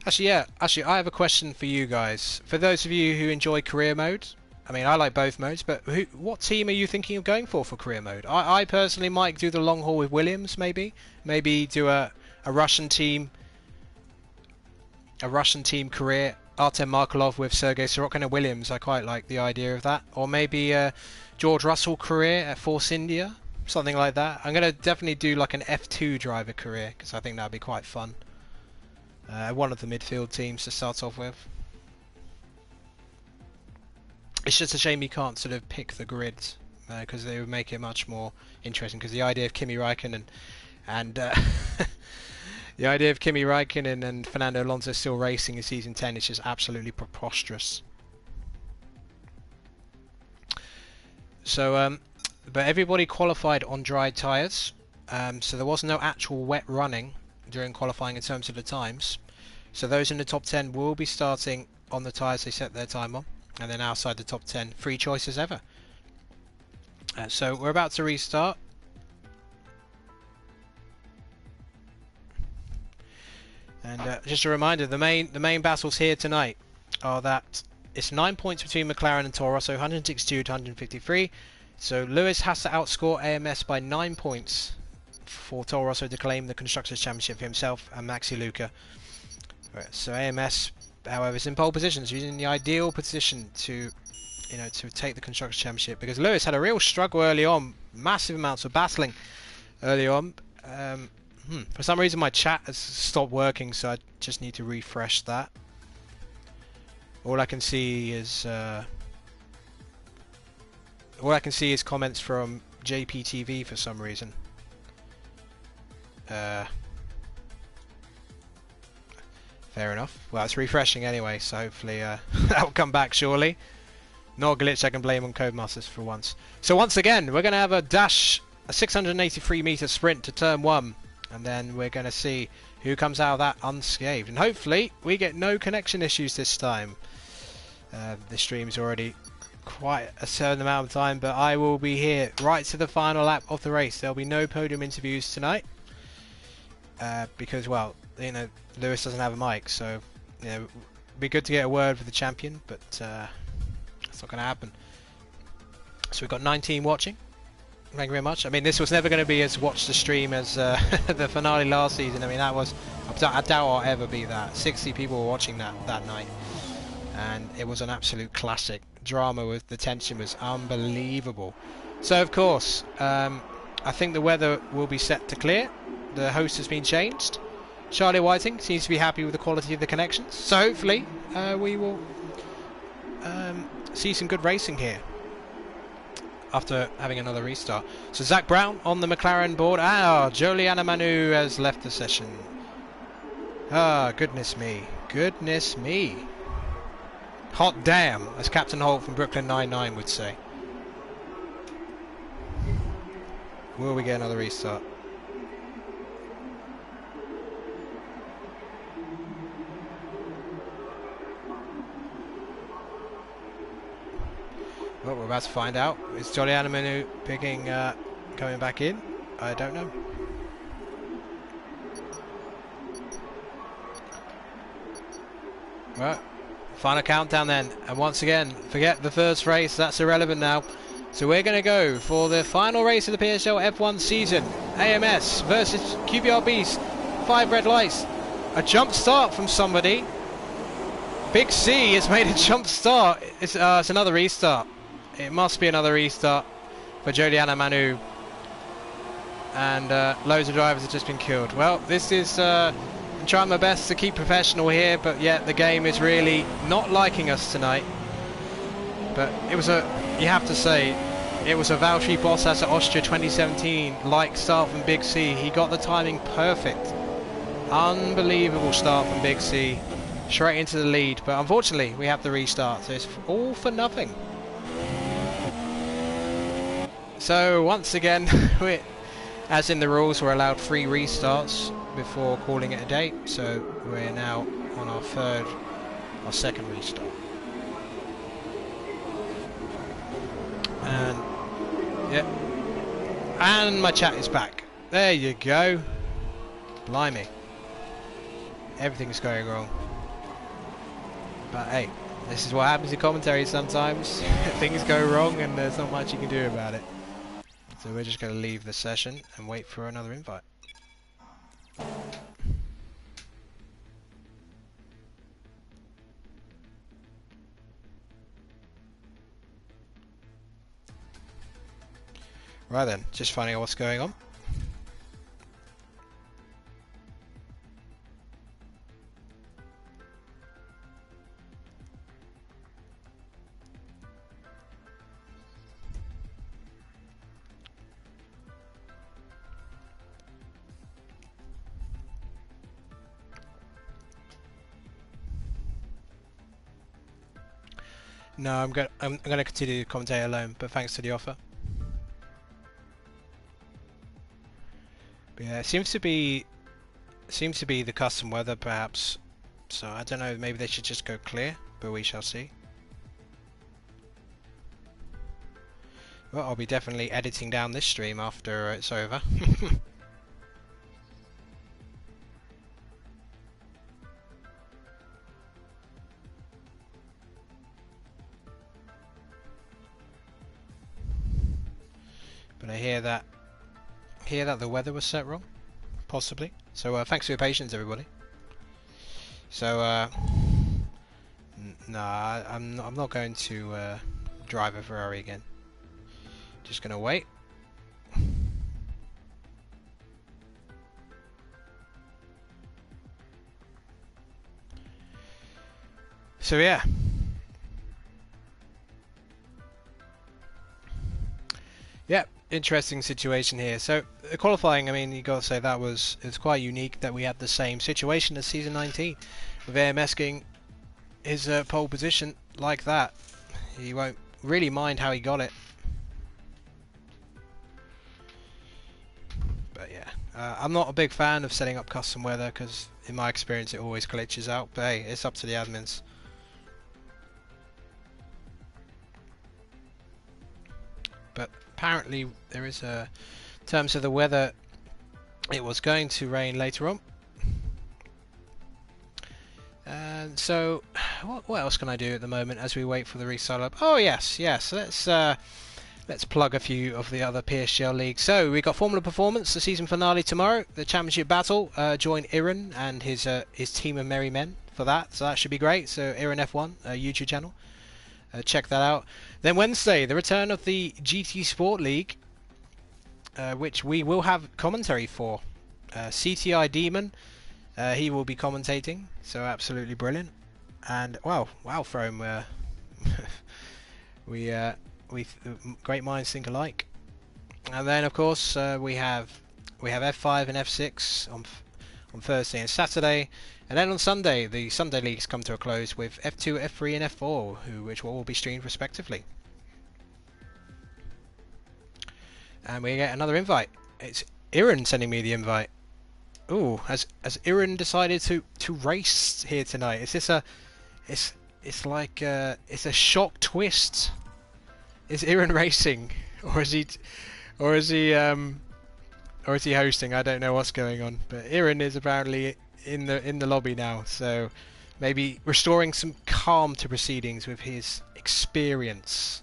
Actually, I have a question for you guys. For those of you who enjoy career mode, I mean, I like both modes, but what team are you thinking of going for career mode? I personally might do the long haul with Williams, maybe do a Russian team, career. Artem Markelov with Sergei Sorokin and Williams. I quite like the idea of that. Or maybe George Russell career at Force India, something like that. I'm going to definitely do like an F2 driver career because I think that would be quite fun. One of the midfield teams to start off with. It's just a shame you can't sort of pick the grids because they would make it much more interesting, because the idea of Kimi Räikkönen and the idea of Kimi Räikkönen and Fernando Alonso still racing in Season 10 is just absolutely preposterous. So, but everybody qualified on dry tyres, so there was no actual wet running during qualifying in terms of the times. So those in the top 10 will be starting on the tyres they set their time on, and then outside the top 10, free choice as ever. So we're about to restart. And just a reminder, the main battles here tonight are that it's 9 points between McLaren and Toro Rosso, 162 to 153. So Lewis has to outscore AMS by 9 points for Toro Rosso to claim the Constructors' Championship for himself and MaxiLuca. Right, so AMS, however, is in pole position, so he's in the ideal position to, to take the Constructors' Championship, because Lewis had a real struggle early on, massive amounts of battling early on. For some reason my chat has stopped working, so I just need to refresh that. All I can see is comments from JPTV for some reason. Fair enough. Well, it's refreshing anyway, so hopefully that'll come back shortly. Not a glitch I can blame on Codemasters for once. So once again, we're going to have a 683 meter sprint to turn 1. And then we're going to see who comes out of that unscathed. And hopefully we get no connection issues this time. The stream's already quite a certain amount of time, but I will be here right to the final lap of the race. There'll be no podium interviews tonight. Because, well, Lewis doesn't have a mic. So, it'd be good to get a word with the champion, but that's not going to happen. So we've got 19 watching. Thank you very much. I mean, this was never going to be as watched the stream as the finale last season. I mean, that was, I doubt I'll ever be that. 60 people were watching that night, and it was an absolute classic. Drama with the tension was unbelievable. So of course, I think the weather will be set to clear. The host has been changed. Charlie Whiting seems to be happy with the quality of the connections. So hopefully we will see some good racing here after having another restart. So Zach Brown on the McLaren board. Joelianomanu has left the session. Goodness me. Goodness me. Hot damn, as Captain Holt from Brooklyn 99 would say. Will we get another restart? Well, we're about to find out. Is Joelianomanu picking, coming back in? I don't know. Right, final countdown then. And once again, forget the first race, that's irrelevant now. So we're going to go for the final race of the Psgl F1 season. AMS versus QPRBeasts. 5 red lights. A jump start from somebody. Big C has made a jump start. It's another restart. It must be another restart for Joelianomanu. And loads of drivers have just been killed. Well, this is... I'm trying my best to keep professional here, but yet the game is really not liking us tonight. But it was a... You have to say, it was a Valtteri Bottas at Austria 2017-like start from Big C. He got the timing perfect. Unbelievable start from Big C. Straight into the lead, but unfortunately we have the restart, so it's all for nothing. So once again, as in the rules, we're allowed 3 restarts before calling it a day. So we're now on our second restart. And yeah, and my chat is back. There you go. Blimey, everything's going wrong. But hey, this is what happens in commentary sometimes. Things go wrong and there's not much you can do about it. So we're just going to leave the session and wait for another invite. Right then, just finding out what's going on. No, I'm going to continue to commentate alone, but thanks to the offer. But yeah, it seems to be the custom weather perhaps. So I don't know, maybe they should just go clear, but we shall see. Well, I'll be definitely editing down this stream after it's over. But I hear that the weather was set wrong, possibly. So thanks for your patience, everybody. So no, I'm not going to drive a Ferrari again. Just gonna wait. So yeah. Yep. Interesting situation here. So qualifying, I mean, you got to say it's quite unique that we had the same situation as season 19 with AMS getting his pole position like that. He won't really mind how he got it. But yeah, I'm not a big fan of setting up custom weather because in my experience it always glitches out. But hey, it's up to the admins. But apparently there is in terms of the weather, it was going to rain later on. And so what else can I do at the moment as we wait for the restart up? Oh yes, let's Let's plug a few of the other Psgl leagues. So we got Formula Performance, the season finale tomorrow. The championship battle. Join Iran and his team of merry men for that. So that should be great. So Iran F1 YouTube channel. Check that out. Then Wednesday, the return of the GT Sport League, which we will have commentary for. CTI Demon, he will be commentating. So absolutely brilliant. And wow, Frome, we great minds think alike. And then of course we have F5 and F6 on Thursday and Saturday, and then on Sunday the Sunday leagues come to a close with F2, F3 and F4, which will all be streamed respectively. And we get another invite. It's Iran sending me the invite. Ooh, has Iran decided to race here tonight? Is this a it's like it's a shock twist? Is Iran racing, or is he hosting? I don't know what's going on, but Iran is apparently in the lobby now, so maybe restoring some calm to proceedings with his experience.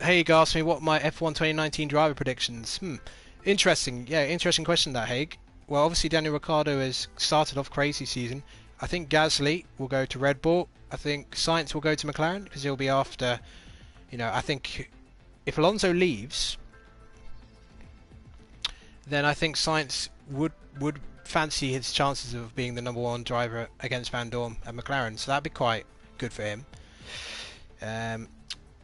Haig asked me what my F1 2019 driver predictions. Interesting. Yeah, interesting question that, Haig. Well, obviously Daniel Ricciardo has started off crazy season. I think Gasly will go to Red Bull. I think Sainz will go to McLaren because he'll be after, I think if Alonso leaves, then I think Sainz would fancy his chances of being the #1 driver against Van Dorn at McLaren. So that'd be quite good for him.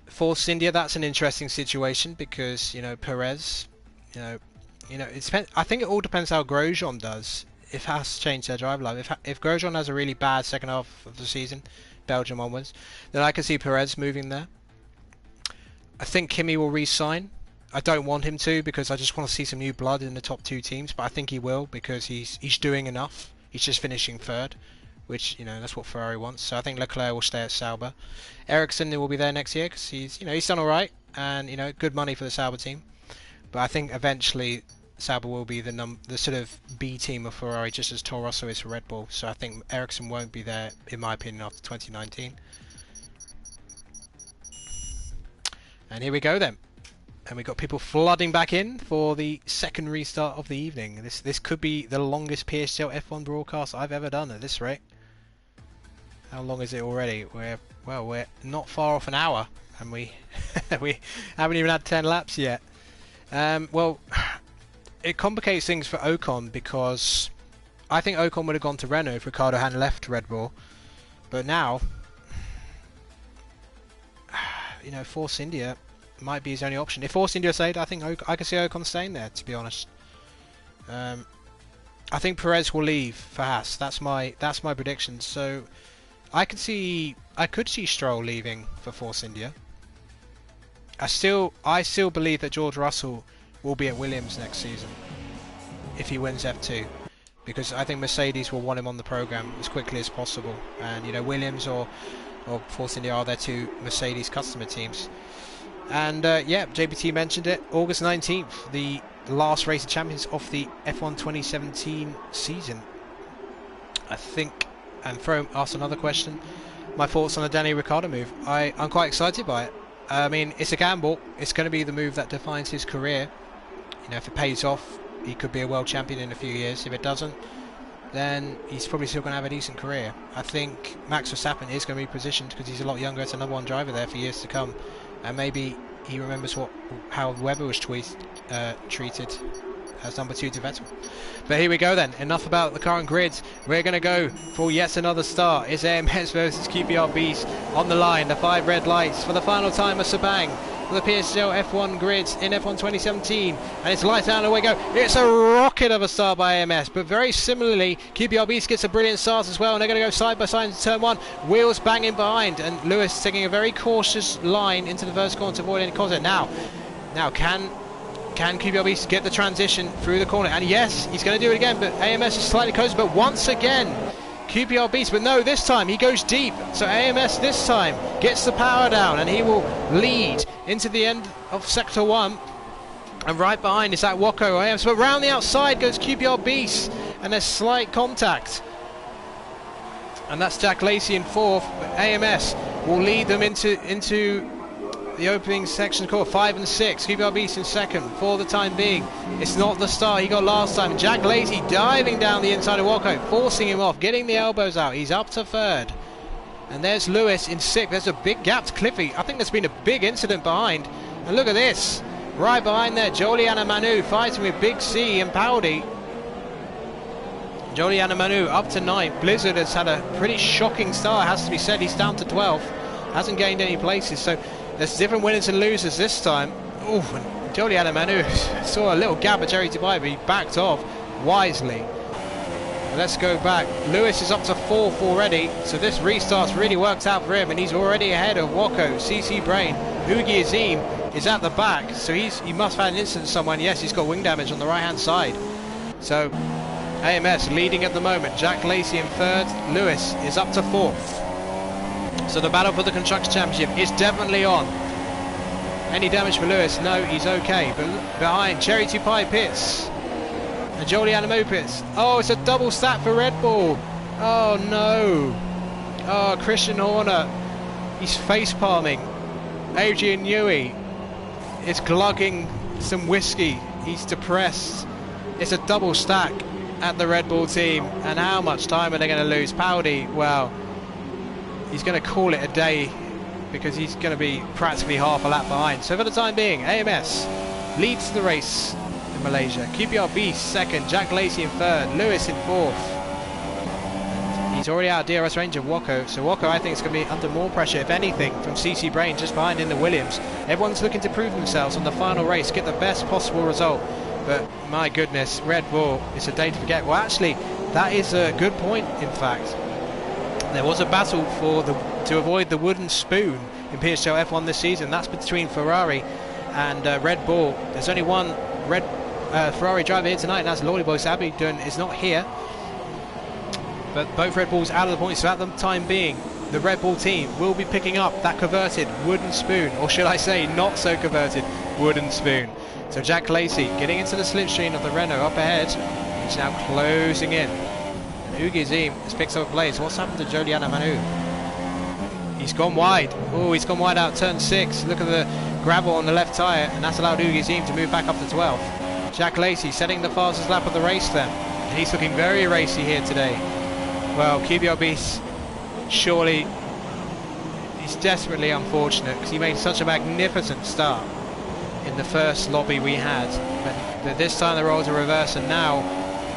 Force India, that's an interesting situation because Perez, it depends. I think it all depends how Grosjean does. If Haas change their drive line, if Grosjean has a really bad second half of the season, Belgium onwards, then I can see Perez moving there. I think Kimi will re-sign. I don't want him to because I just want to see some new blood in the top 2 teams, but I think he will because he's doing enough. He's just finishing 3rd, which that's what Ferrari wants. So I think Leclerc will stay at Sauber. Ericsson will be there next year because he's done all right and good money for the Sauber team. But I think eventually Sauber will be the sort of B team of Ferrari, just as Toro Rosso is for Red Bull. So I think Ericsson won't be there, in my opinion, after 2019. And here we go then. And we got people flooding back in for the second restart of the evening. This could be the longest Psgl F1 broadcast I've ever done at this rate. How long is it already? We're not far off an hour, and we we haven't even had 10 laps yet. Well, it complicates things for Ocon because I think Ocon would have gone to Renault if Ricciardo hadn't left Red Bull. But now, Force India might be his only option. If Force India stayed, I think I can see Ocon staying there, to be honest. I think Perez will leave for Haas. That's my prediction. So I could see Stroll leaving for Force India. I still believe that George Russell will be at Williams next season if he wins F2, because I think Mercedes will want him on the program as quickly as possible, and Williams or Force India are their 2 Mercedes customer teams. And yeah, JBT mentioned it, August 19th, the last race of champions of the F1 2017 season, I think. And Frome asked another question, my thoughts on the Danny Ricciardo move. I'm quite excited by it. I mean, it's a gamble. It's going to be the move that defines his career. If it pays off, he could be a world champion in a few years. If it doesn't, then he's probably still going to have a decent career. I think Max Verstappen is going to be positioned because he's a lot younger. It's another #1 driver there for years to come, and maybe he remembers how Webber was treated as #2 to Vettel. But here we go then. Enough about the current grids. We're going to go for yet another start. It's AMS versus QPRBeasts on the line. The 5 red lights for the final time of Sepang for the Psgl F1 grids in F1 2017. And it's lights out and away go. It's a rocket of a start by AMS. But very similarly, QPRBeasts gets a brilliant start as well. And they're going to go side by side into turn 1. Wheels banging behind. And Lewis taking a very cautious line into the first corner to avoid any contact. Now can QPRBeasts get the transition through the corner? And yes, he's going to do it again, but AMS is slightly closer. But once again, QPRBeasts, but no, this time he goes deep. So AMS this time gets the power down, and he will lead into the end of Sector 1. And right behind is that Wocko AMS. But round the outside goes QPRBeasts, and there's slight contact. And that's XJackLacey in 4th, but AMS will lead them into the opening section core. 5 and 6. QPRBeasts in second for the time being. It's not the start he got last time. xJackLacey diving down the inside of Wocko, forcing him off, getting the elbows out. He's up to third. And there's Lewis in sixth. There's a big gap to Cliffy. I think there's been a big incident behind. And look at this. Right behind there, Joelianomanu fighting with Big C and Paudie. Joelianomanu up to 9th. Blizard has had a pretty shocking start, has to be said. He's down to 12th. Hasn't gained any places. So there's different winners and losers this time. Ooh, and Joelianomanu saw a little gap at Cherry2Pie, but he backed off wisely. Let's go back. Lewis is up to 4th already, so this restart's really worked out for him, and he's already ahead of Wocko, CCbrain. Oogie Azeem is at the back, so he must have had an incident somewhere. Yes, he's got wing damage on the right-hand side. So AMS leading at the moment. xJackLacey in 3rd. Lewis is up to 4th. So the battle for the Constructors' Championship is definitely on. Any damage for Lewis? No, he's okay. But behind, Cherry2Pie pits. And Joelianomanu pits. Oh, it's a double stack for Red Bull. Oh no. Oh, Christian Horner. He's face palming. Adrian Newey is glugging some whiskey. He's depressed. It's a double stack at the Red Bull team. And how much time are they going to lose? Paudie, well, he's going to call it a day because he's going to be practically half a lap behind. So for the time being, AMS leads the race in Malaysia. QPRBeasts second, xJackLacey in 3rd, Lewis in 4th. He's already out of DRS range of Wocko, so Wocko I think is going to be under more pressure, if anything, from CCbrain just behind in the Williams. Everyone's looking to prove themselves on the final race, get the best possible result. But my goodness, Red Bull, it's a day to forget. Well, actually, that is a good point, in fact. There was a battle to avoid the wooden spoon in Psgl F1 this season. That's between Ferrari and Red Bull. There's only one Ferrari driver here tonight, and that's Lordyboy624. Abiodun is not here. But both Red Bulls out of the points, so at the time being, the Red Bull team will be picking up that converted wooden spoon, or should I say, not so converted wooden spoon. So xJackLacey getting into the slipstream of the Renault up ahead. He's now closing in. And Oogie Azeem has picked up a place. What's happened to Joelianomanu? He's gone wide. Oh, he's gone wide out turn 6. Look at the gravel on the left tyre, and that's allowed Oogie Azeem to move back up to 12th. xJackLacey setting the fastest lap of the race then. And he's looking very racy here today. Well, QPRBeasts, surely he's desperately unfortunate because he made such a magnificent start in the first lobby we had. But this time the roles are reversed, and now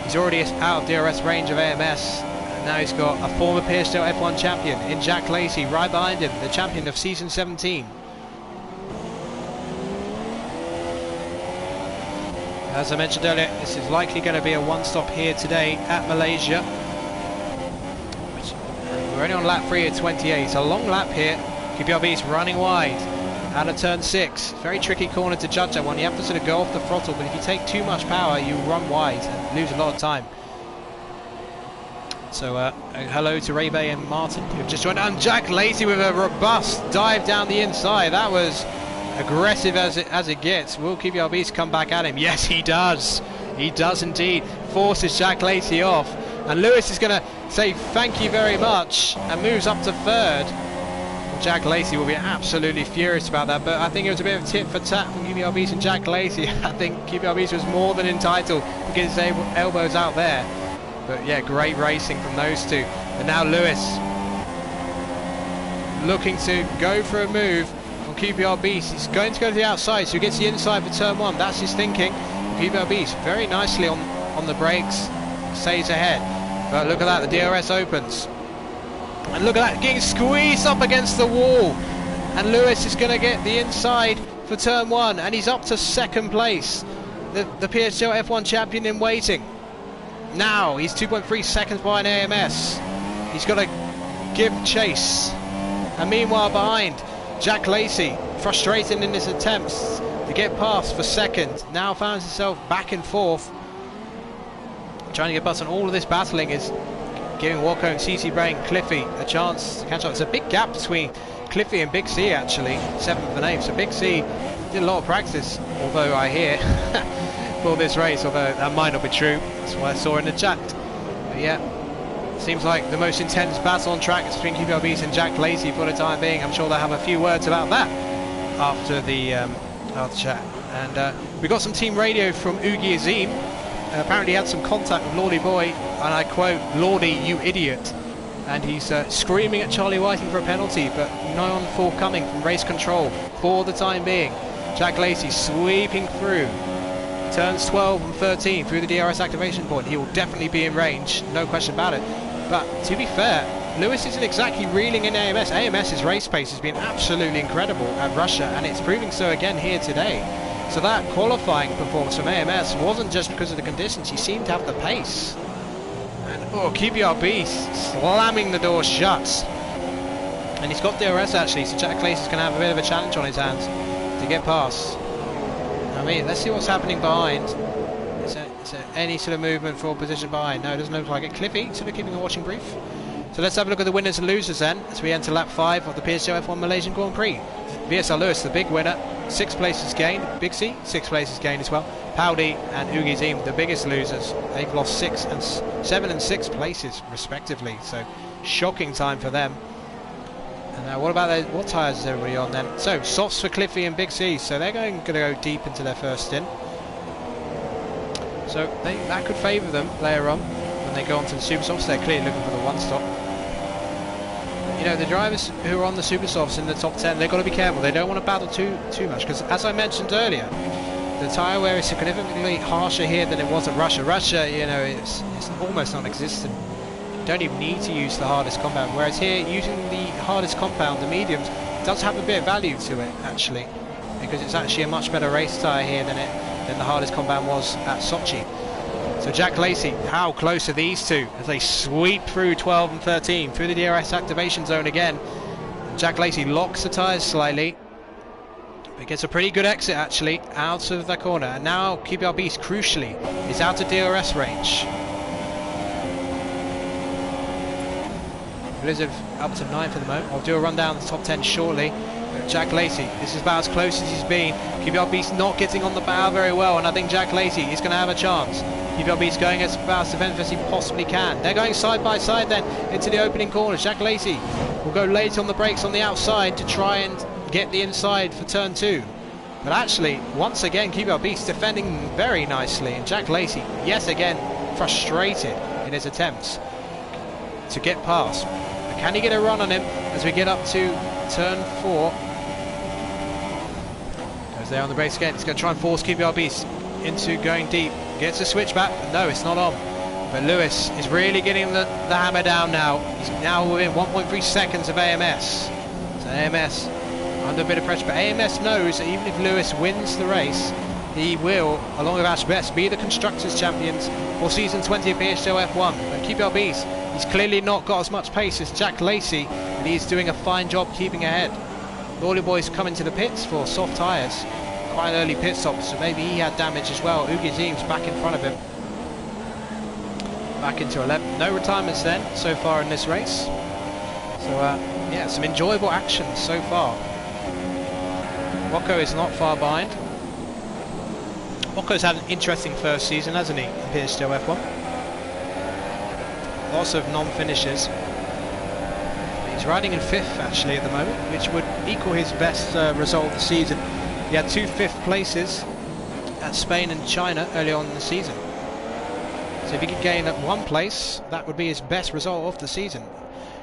he's already out of DRS range of AMS. And now he's got a former Psgl F1 champion in xJackLacey right behind him, the champion of season 17. As I mentioned earlier, this is likely going to be a one-stop here today at Malaysia. We're only on lap 3 at 28. It's a long lap here. QPRBeasts running wide out of turn 6. Very tricky corner to judge that one. You have to sort of go off the throttle, but if you take too much power, you run wide and lose a lot of time. So hello to Ray Bay and Martin, who've just joined. And xJackLacey with a robust dive down the inside. That was aggressive as it gets. Will QPRBeasts come back at him? Yes, he does. He does indeed. Forces xJackLacey off. And Lewis is going to say thank you very much and moves up to 3rd. xJackLacey will be absolutely furious about that, but I think it was a bit of tit for tat from QPRBeasts and xJackLacey. I think QPRBeasts was more than entitled to get his elbows out there. But yeah, great racing from those two. And now Lewis looking to go for a move on QPRBeasts. He's going to go to the outside, so he gets the inside for turn 1. That's his thinking. QPRBeasts very nicely on the brakes, stays ahead. But look at that, the DRS opens. And look at that, getting squeezed up against the wall. And Lewis is going to get the inside for turn 1, and he's up to 2nd place. The Psgl F1 champion in waiting. Now he's 2.3 seconds behind AMS. He's got to give chase. And meanwhile behind, xJackLacey, frustrated in his attempts to get past for 2nd. Now finds himself back in 4th. Trying to get past, and all of this battling is giving Wocko and CCbrain, Cliffy a chance to catch up. It's a big gap between Cliffy and Big C actually, 7th and 8th. So Big C did a lot of practice, although I hear, for this race, although that might not be true. That's what I saw in the chat. But yeah, Seems like the most intense battle on track is between QPRBeasts and JackLacey for the time being. I'm sure they'll have a few words about that after the chat. And we got some team radio from Oogie Azeem. Apparently he had some contact with Lordyboy, and I quote, "Lordy, you idiot." And he's screaming at Charlie Whiting for a penalty, but none forthcoming from race control for the time being. JackLacey sweeping through turns 12 and 13 through the DRS activation point. He will definitely be in range, no question about it. But to be fair, Lewis isn't exactly reeling in AMS. AMS's race pace has been absolutely incredible at Russia, and it's proving so again here today. So that qualifying performance from AMS wasn't just because of the conditions. He seemed to have the pace. And QPRBeasts slamming the door shut. And he's got DRS actually, so JackLacey's going to have a bit of a challenge on his hands to get past. I mean, let's see what's happening behind. Is there any sort of movement for position behind? No, it doesn't look like it. Cliffy sort of keeping a watching brief. So let's have a look at the winners and losers then, as we enter lap 5 of the Psgl F1 Malaysian Grand Prix. VSL Lewis, the big winner, 6 places gained. Big C, 6 places gained as well. Paudie and Oogie Azeem, the biggest losers. They've lost 7 and 6 places respectively. So shocking time for them. And what about what tyres is everybody on then? So softs for Cliffy and Big C. So they're going to go deep into their first stint. So that could favour them later on when they go on to the super softs. They're clearly looking for the one stop. You know, the drivers who are on the super softs in the top 10, they've got to be careful. They don't want to battle too much, because as I mentioned earlier, the tyre wear is significantly harsher here than it was at Russia. Russia, you know, it's almost non-existent. You don't even need to use the hardest compound, whereas here, using the hardest compound, the mediums, does have a bit of value to it actually, because it's actually a much better race tyre here than the hardest compound was at Sochi. So JackLacey, how close are these two as they sweep through 12 and 13 through the DRS activation zone again. JackLacey locks the tyres slightly, but gets a pretty good exit actually out of the corner. And now QPRBeasts crucially is out of DRS range. Blizard up to 9th at the moment. I'll do a rundown of the top 10 shortly. JackLacey, this is about as close as he's been. QPRBeasts not getting on the bow very well, and I think JackLacey is going to have a chance. QPRBeasts going as fast as defensive as he possibly can. They're going side by side then into the opening corners. JackLacey will go late on the brakes on the outside to try and get the inside for turn 2. But actually, once again, QPRBeasts defending very nicely, and JackLacey, yes again, frustrated in his attempts to get past. But can he get a run on him as we get up to turn 4? Goes there on the brakes again. He's going to try and force QPRBeasts into going deep. Gets a switchback, but no, it's not on. But Lewis is really getting the hammer down now. He's now within 1.3 seconds of AMS. So AMS under a bit of pressure, but AMS knows that even if Lewis wins the race, he will, along with Ashbest, be the constructors champions for season 20 of Psgl F1. And QPRBeasts, he's clearly not got as much pace as JackLacey, and he's doing a fine job keeping ahead. Lordyboy's coming to the pits for soft tyres. Quite an early pit stop, so maybe he had damage as well. Oogie Azeem's back in front of him. Back into 11th. No retirements then so far in this race. So yeah, some enjoyable action so far. Wocko is not far behind. Wocko's had an interesting first season, hasn't he, in Psgl F1? Lots of non-finishes. He's riding in 5th actually at the moment, which would equal his best result of the season. He had 2 5th places at Spain and China early on in the season. So if he could gain at 1 place, that would be his best result of the season.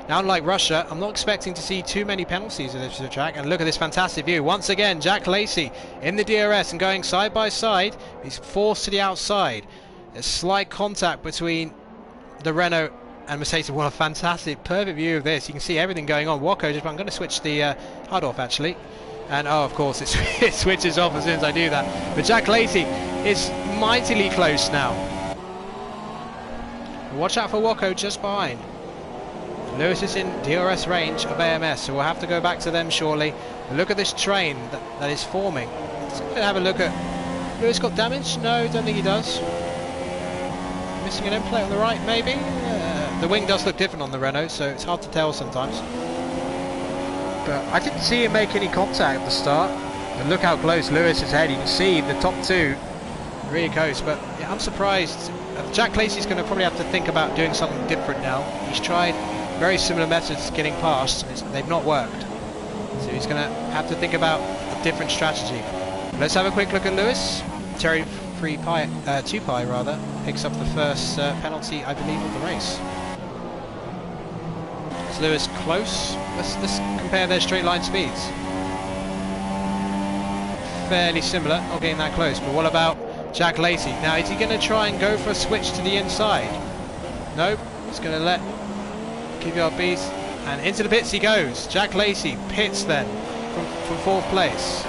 Now, unlike Russia, I'm not expecting to see too many penalties at this track. And look at this fantastic view. Once again, JackLacey in the DRS and going side by side. He's forced to the outside. There's slight contact between the Renault and Mercedes. What a fantastic, perfect view of this. You can see everything going on. Wocko, I'm going to switch the HUD off actually. And oh, of course, it switches off as soon as I do that. But JackLacey is mightily close now. Watch out for Wocko just behind. Lewis is in DRS range of AMS, so we'll have to go back to them shortly. Look at this train that is forming. Let's go and have a look at... Lewis got damage? No, don't think he does. Missing an end plate on the right, maybe? The wing does look different on the Renault, so it's hard to tell sometimes. But I didn't see him make any contact at the start. And look how close Lewis is heading. You can see the top 2 really close. But yeah, I'm surprised XJackLacey's going to probably have to think about doing something different now. He's tried very similar methods getting past, and they've not worked. So he's going to have to think about a different strategy. Let's have a quick look at Lewis. Cherry2Pie rather picks up the first penalty, I believe, of the race. Is Lewis close? Let's compare their straight line speeds. Fairly similar, not getting that close. But what about XJackLacey? Now, is he going to try and go for a switch to the inside? Nope. He's going to let QPRBeasts, and into the pits he goes. XJackLacey pits then from 4th place.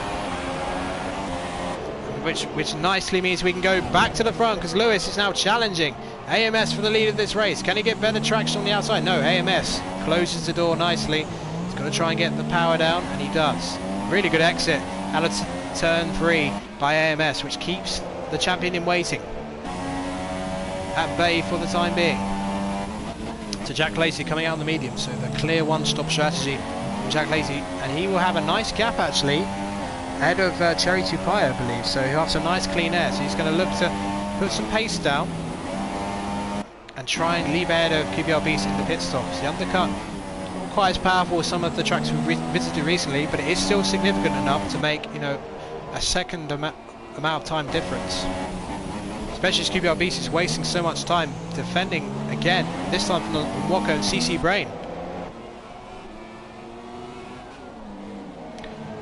Which nicely means we can go back to the front, because Lewis is now challenging AMS for the lead of this race. Can he get better traction on the outside? No, AMS closes the door nicely. He's got to try and get the power down, and he does. Really good exit out of turn 3 by AMS, which keeps the champion in waiting at bay for the time being. So XJackLacey coming out on the medium, so the clear one-stop strategy from XJackLacey, and he will have a nice gap actually ahead of Cherry2Pie, I believe, so he'll have some nice clean air. So he's going to look to put some pace down and try and leave ahead of QPRBeasts in the pit stops. The undercut not quite as powerful as some of the tracks we've visited recently, but it is still significant enough to make, you know, a second amount of time difference. Especially as QPRBeasts is wasting so much time defending again, this time from the Wocko and CCbrain.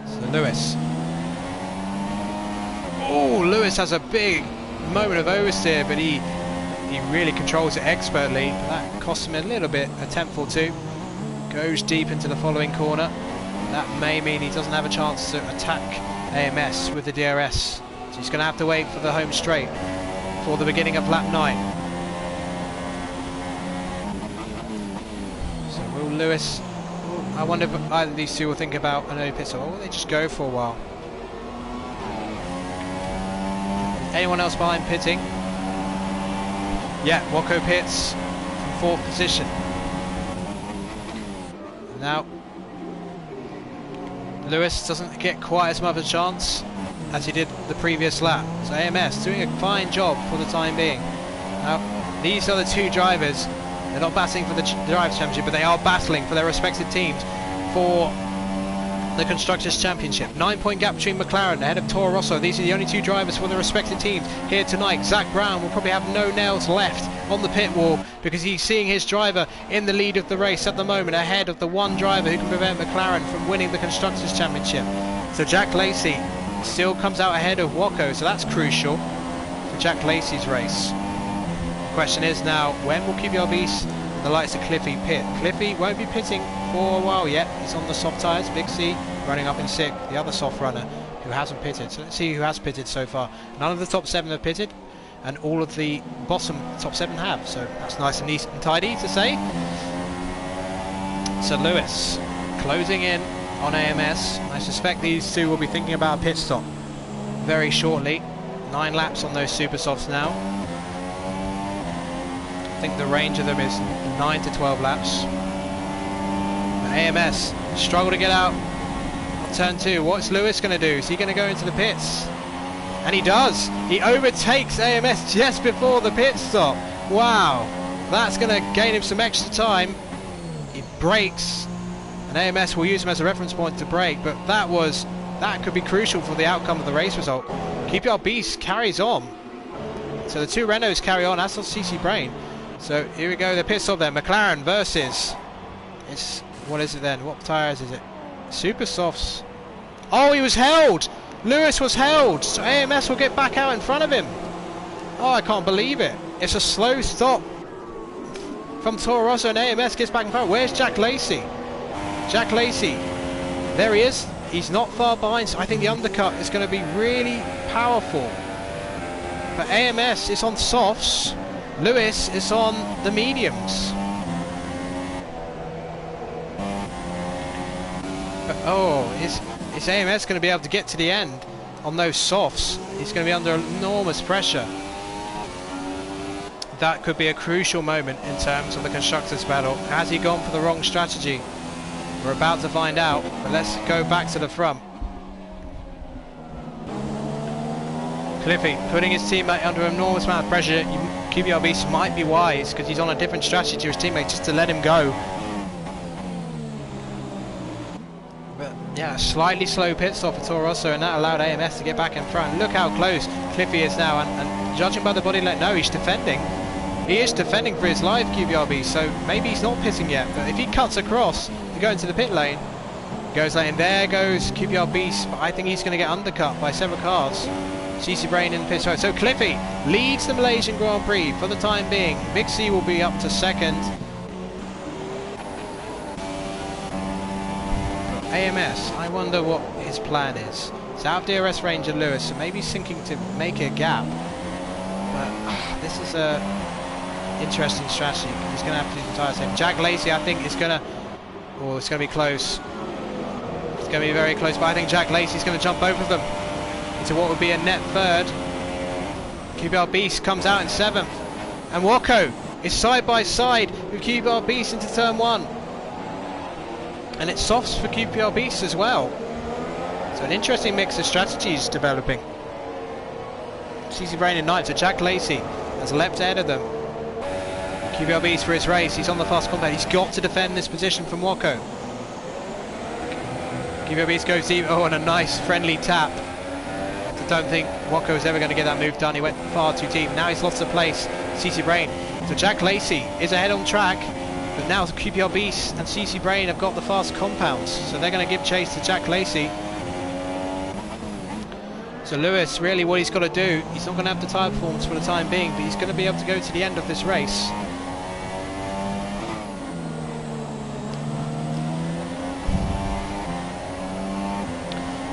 So Lewis. Oh, Lewis has a big moment of oversteer, but he really controls it expertly. That costs him a little bit, a tenth or two. Goes deep into the following corner. That may mean he doesn't have a chance to attack AMS with the DRS. So he's going to have to wait for the home straight for the beginning of lap 9. So will Lewis... I wonder if either of these two will think about an early pit stop, or will they just go for a while? Anyone else behind pitting? Yeah, Wocko pits from 4th position. Now, Lewis doesn't get quite as much of a chance as he did the previous lap. So AMS doing a fine job for the time being. Now, these are the two drivers. They're not battling for the Drivers' Championship, but they are battling for their respective teams for the Constructors' Championship. 9-point gap between McLaren ahead of Toro Rosso. These are the only two drivers for their respective teams here tonight. Zach Brown will probably have no nails left on the pit wall, because he's seeing his driver in the lead of the race at the moment, ahead of the one driver who can prevent McLaren from winning the Constructors' Championship. So XJackLacey still comes out ahead of Wocko, so that's crucial for XJackLacey's race. The question is now, when will QPRBeasts and the likes of Cliffy pit? Cliffy won't be pitting for a while yet. He's on the soft tyres. Big C running up in 6th, the other soft runner who hasn't pitted. So let's see who has pitted so far. None of the top 7 have pitted, and all of the bottom top 7 have. So that's nice and neat and tidy to say. So Lewis closing in on AMS. I suspect these two will be thinking about a pit stop very shortly. 9 laps on those super softs now. I think the range of them is 9 to 12 laps. But AMS struggle to get out on turn 2. What's Lewis going to do? Is he going to go into the pits? And he does. He overtakes AMS just before the pit stop. Wow, that's going to gain him some extra time. He brakes, and AMS will use him as a reference point to brake, but that could be crucial for the outcome of the race result. QPRBeasts carries on. So the two Renaults carry on, as does CCbrain. So here we go, the pit stop there. McLaren versus... what is it then? What tyres is it? Super softs. Oh, he was held! Lewis was held! So AMS will get back out in front of him. Oh, I can't believe it. It's a slow stop from Toro Rosso, and AMS gets back in front. Where's XJackLacey? XJackLacey. There he is. He's not far behind, so I think the undercut is going to be really powerful. But AMS is on softs. Lewis is on the mediums. But, oh, is AMS going to be able to get to the end on those softs? He's going to be under enormous pressure. That could be a crucial moment in terms of the Constructors' battle. Has he gone for the wrong strategy? We're about to find out, but let's go back to the front. Cliffy putting his teammate under an enormous amount of pressure. QPRBeasts might be wise, because he's on a different strategy to his teammate, just to let him go. But yeah, slightly slow pit stop for Toro Rosso, and that allowed AMS to get back in front. Look how close Cliffy is now, and judging by the body let no, he's defending. He is defending for his life, QPRB, so maybe he's not pitting yet, but if he cuts across to go into the pit lane, goes lane, there goes QPRB, but I think he's going to get undercut by several cars. CCbrain in pit. So Cliffy leads the Malaysian Grand Prix for the time being. Big C will be up to second. AMS, I wonder what his plan is. It's out of DRS range of Lewis, so maybe he's thinking to make a gap. But this is a interesting strategy. He's going to have to do the tyres same. XJackLacey, I think, is going to... Oh, it's going to be close. It's going to be very close, but I think XJackLacey is going to jump both of them into what would be a net third. QPRBeasts comes out in 7th. And Wocko is side by side with QPRBeasts into turn 1. And it softs for QPRBeasts as well. So an interesting mix of strategies developing. CCbrain in 9th, so XJackLacey has leapt ahead of them. QPRBeasts for his race, he's on the fast combat, he's got to defend this position from Wocko. QPRBeasts goes deep, oh, and a nice friendly tap. I don't think Wocko was ever going to get that move done, he went far too deep. Now he's lost the place, CCbrain. So XJackLacey is ahead on track, but now QPRBeasts and CCbrain have got the fast compounds, so they're going to give chase to XJackLacey. So Lewis, really what he's got to do, he's not going to have the tyre performance for the time being, but he's going to be able to go to the end of this race.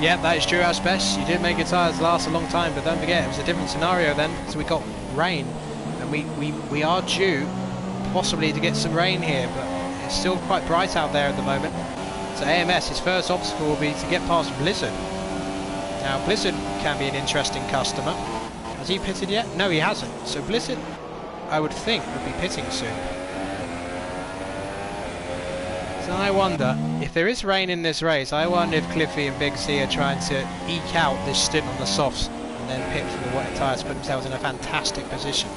Yeah, that is true, Ashbest. You did make your tyres last a long time, but don't forget, it was a different scenario then, so we got rain, and we are due possibly to get some rain here, but it's still quite bright out there at the moment. So AMS, his first obstacle will be to get past Blizard. Now Blizard can be an interesting customer. Has he pitted yet? No, he hasn't. So Blizard, I would think, would be pitting soon. So I wonder, if there is rain in this race, I wonder if Cliffy and Big C are trying to eke out this stint on the softs and then pit for the wet tyres, put themselves in a fantastic position.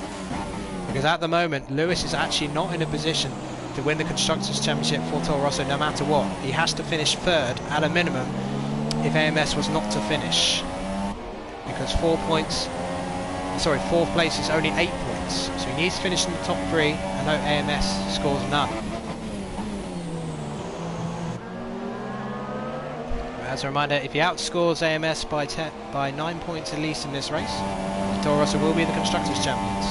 Because at the moment, Lewis is actually not in a position to win the Constructors' Championship for Toro Rosso no matter what. He has to finish 3rd at a minimum if AMS was not to finish. Because 4th place is only 8 points. So he needs to finish in the top 3 and hope AMS scores none. As a reminder, if he outscores AMS by 9 points at least in this race, Toro Rosso will be the Constructors' Champions.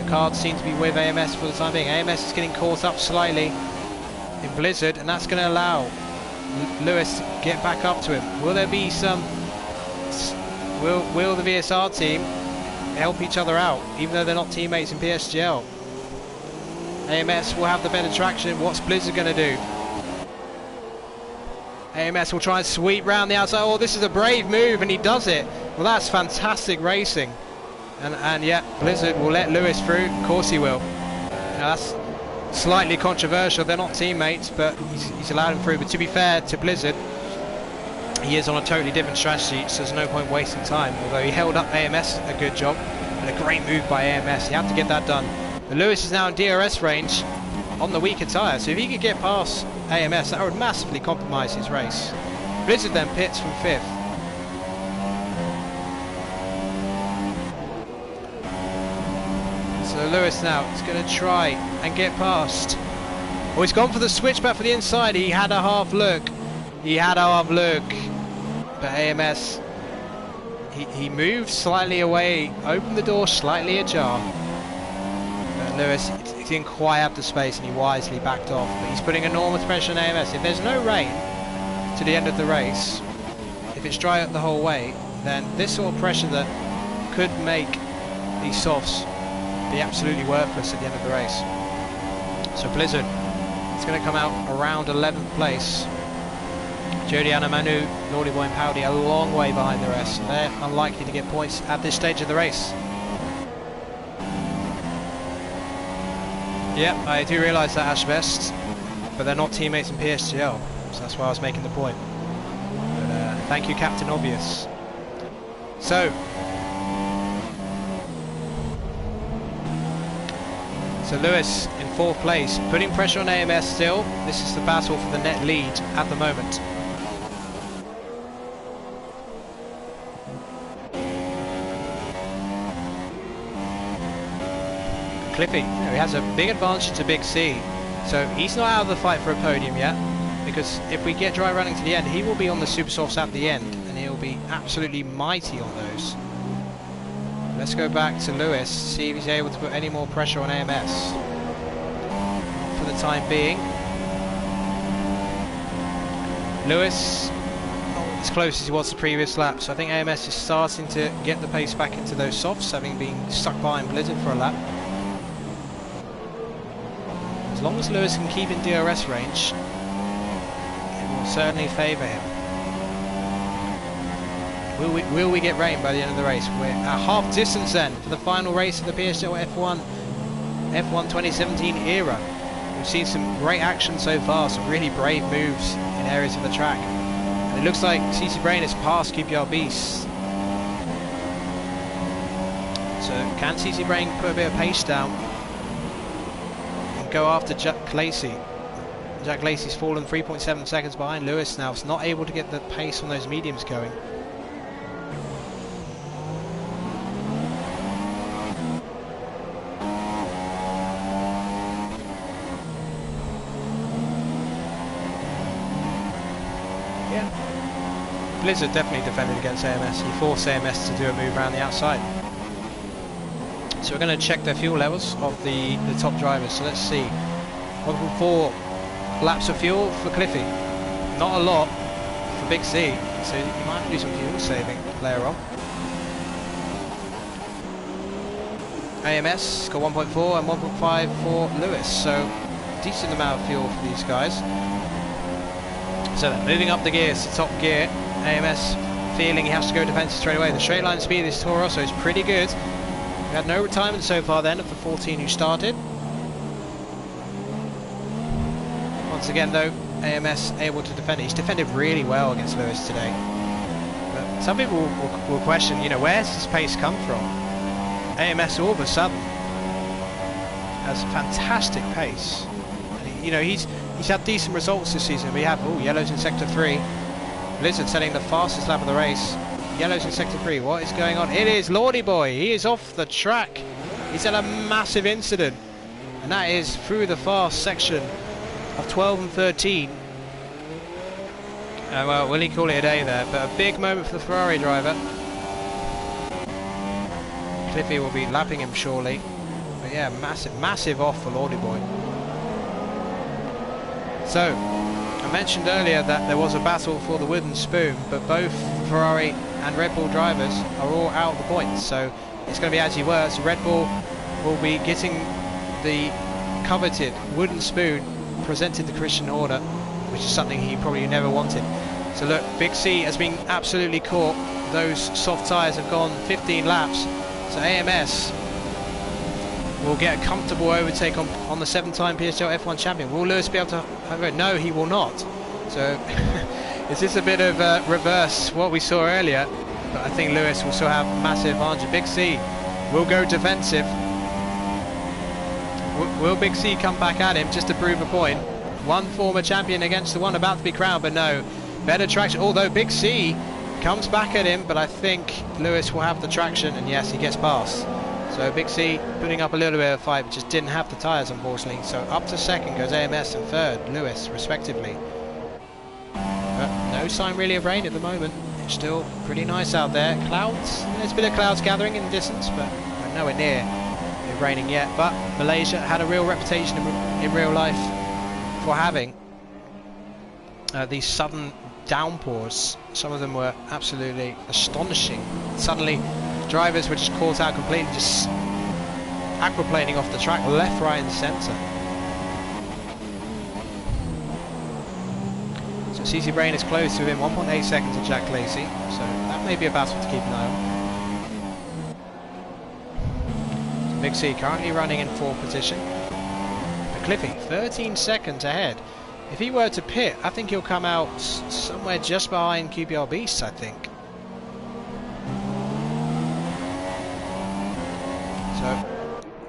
The cards seem to be with AMS for the time being. AMS is getting caught up slightly in Blizard, and that's going to allow Lewis to get back up to him. Will there be some... Will the VSR team help each other out, even though they're not teammates in Psgl? AMS will have the better traction. What's Blizard going to do? AMS will try and sweep round the outside. Oh, this is a brave move, and he does it. Well, that's fantastic racing. And yeah, Blizard will let Lewis through. Of course he will. Now, that's slightly controversial. They're not teammates, but he's allowed him through. But to be fair to Blizard, he is on a totally different strategy, so there's no point wasting time. Although he held up AMS a good job, and a great move by AMS. He had to get that done. But Lewis is now in DRS range on the weaker tyre, so if he could get past AMS, that would massively compromise his race. Blizard then pits from 5th. So Lewis now is going to try and get past. Oh, he's gone for the switchback for the inside. He had a half look. But AMS, he moved slightly away, opened the door slightly ajar. But Lewis, he didn't quite have the space, and he wisely backed off. But he's putting enormous pressure on AMS. If there's no rain to the end of the race, if it's dry up the whole way, then this sort of pressure that could make these softs be absolutely worthless at the end of the race. So Blizard is going to come out around 11th place. Joelianomanu, Lordyboy and Paudie a long way behind the rest, and they're unlikely to get points at this stage of the race. Yep, I do realise that, Ashbest, but they're not teammates in Psgl, so that's why I was making the point. But thank you, Captain Obvious. So So Lewis in 4th place, putting pressure on AMS still. This is the battle for the net lead at the moment. Cliffy, he has a big advantage to Big C, so he's not out of the fight for a podium yet, because if we get dry running to the end, he will be on the super softs at the end, and he'll be absolutely mighty on those. Let's go back to Lewis, see if he's able to put any more pressure on AMS. For the time being, Lewis not as close as he was the previous lap, so I think AMS is starting to get the pace back into those softs, having been stuck behind Blizard for a lap. As long as Lewis can keep in DRS range, it will certainly favour him. Will we get rain by the end of the race? We're at half distance then for the final race of the Psgl F1 2017 era. We've seen some great action so far, some really brave moves in areas of the track. And it looks like CCbrain has passed QPRBeasts. So can CCbrain put a bit of pace down? Go after XJackLacey. XJackLacey's fallen 3.7 seconds behind Lewis now. It's not able to get the pace on those mediums going. Yeah. Blizzard definitely defended against AMS. He forced AMS to do a move around the outside. So we're going to check the fuel levels of the top drivers. So let's see. 1.4 laps of fuel for Cliffy. Not a lot for Big C. So you might do some fuel saving later on. AMS got 1.4 and 1.5 for Lewis. So decent amount of fuel for these guys. So then moving up the gears to top gear. AMS feeling he has to go defensive straight away. The straight line speed of this Toro Rosso is pretty good. We had no retirement so far then of the 14 who started. Once again though, AMS able to defend it. He's defended really well against Lewis today. But some people will question, you know, where's this pace come from? AMS all of a sudden has fantastic pace. And you know, he's had decent results this season. We have yellows in sector 3. Blizzard setting the fastest lap of the race. Yellows in sector 3. What is going on? It is Lordyboy. He is off the track. He's had a massive incident, and that is through the fast section of 12 and 13. Well, will he call it a day there? But a big moment for the Ferrari driver. Cliffy will be lapping him surely. But yeah, massive off for Lordyboy. So, I mentioned earlier that there was a battle for the wooden spoon, but both Ferrari and Red Bull drivers are all out of the points, so it's going to be as he were. So Red Bull will be getting the coveted wooden spoon presented to Christian Horner, which is something he probably never wanted. So look, Big C has been absolutely caught. Those soft tyres have gone 15 laps, so AMS will get a comfortable overtake on the 7-time Psgl F1 champion. Will Lewis be able to have it? No, he will not. So is this a bit of reverse what we saw earlier? But I think Lewis will still have massive advantage. Big C will go defensive. Will Big C come back at him just to prove a point? One former champion against the one about to be crowned, but no. Better traction, although Big C comes back at him, but I think Lewis will have the traction, and yes, he gets past. So Big C putting up a little bit of a fight, but just didn't have the tyres, unfortunately. So up to second goes AMS and third Lewis, respectively. But no sign really of rain at the moment. It's still pretty nice out there. Clouds, there's a bit of clouds gathering in the distance, but we're nowhere near it raining yet. But Malaysia had a real reputation in real life for having these sudden downpours. Some of them were absolutely astonishing. Suddenly drivers were just caught out completely, just aquaplaning off the track, left, right and centre. So CCbrain is close to within 1.8 seconds of XJackLacey, so that may be a battle to keep an eye on. So Big C currently running in 4th position. But Cliffy 13 seconds ahead. If he were to pit, I think he'll come out somewhere just behind QPRBeasts, I think. So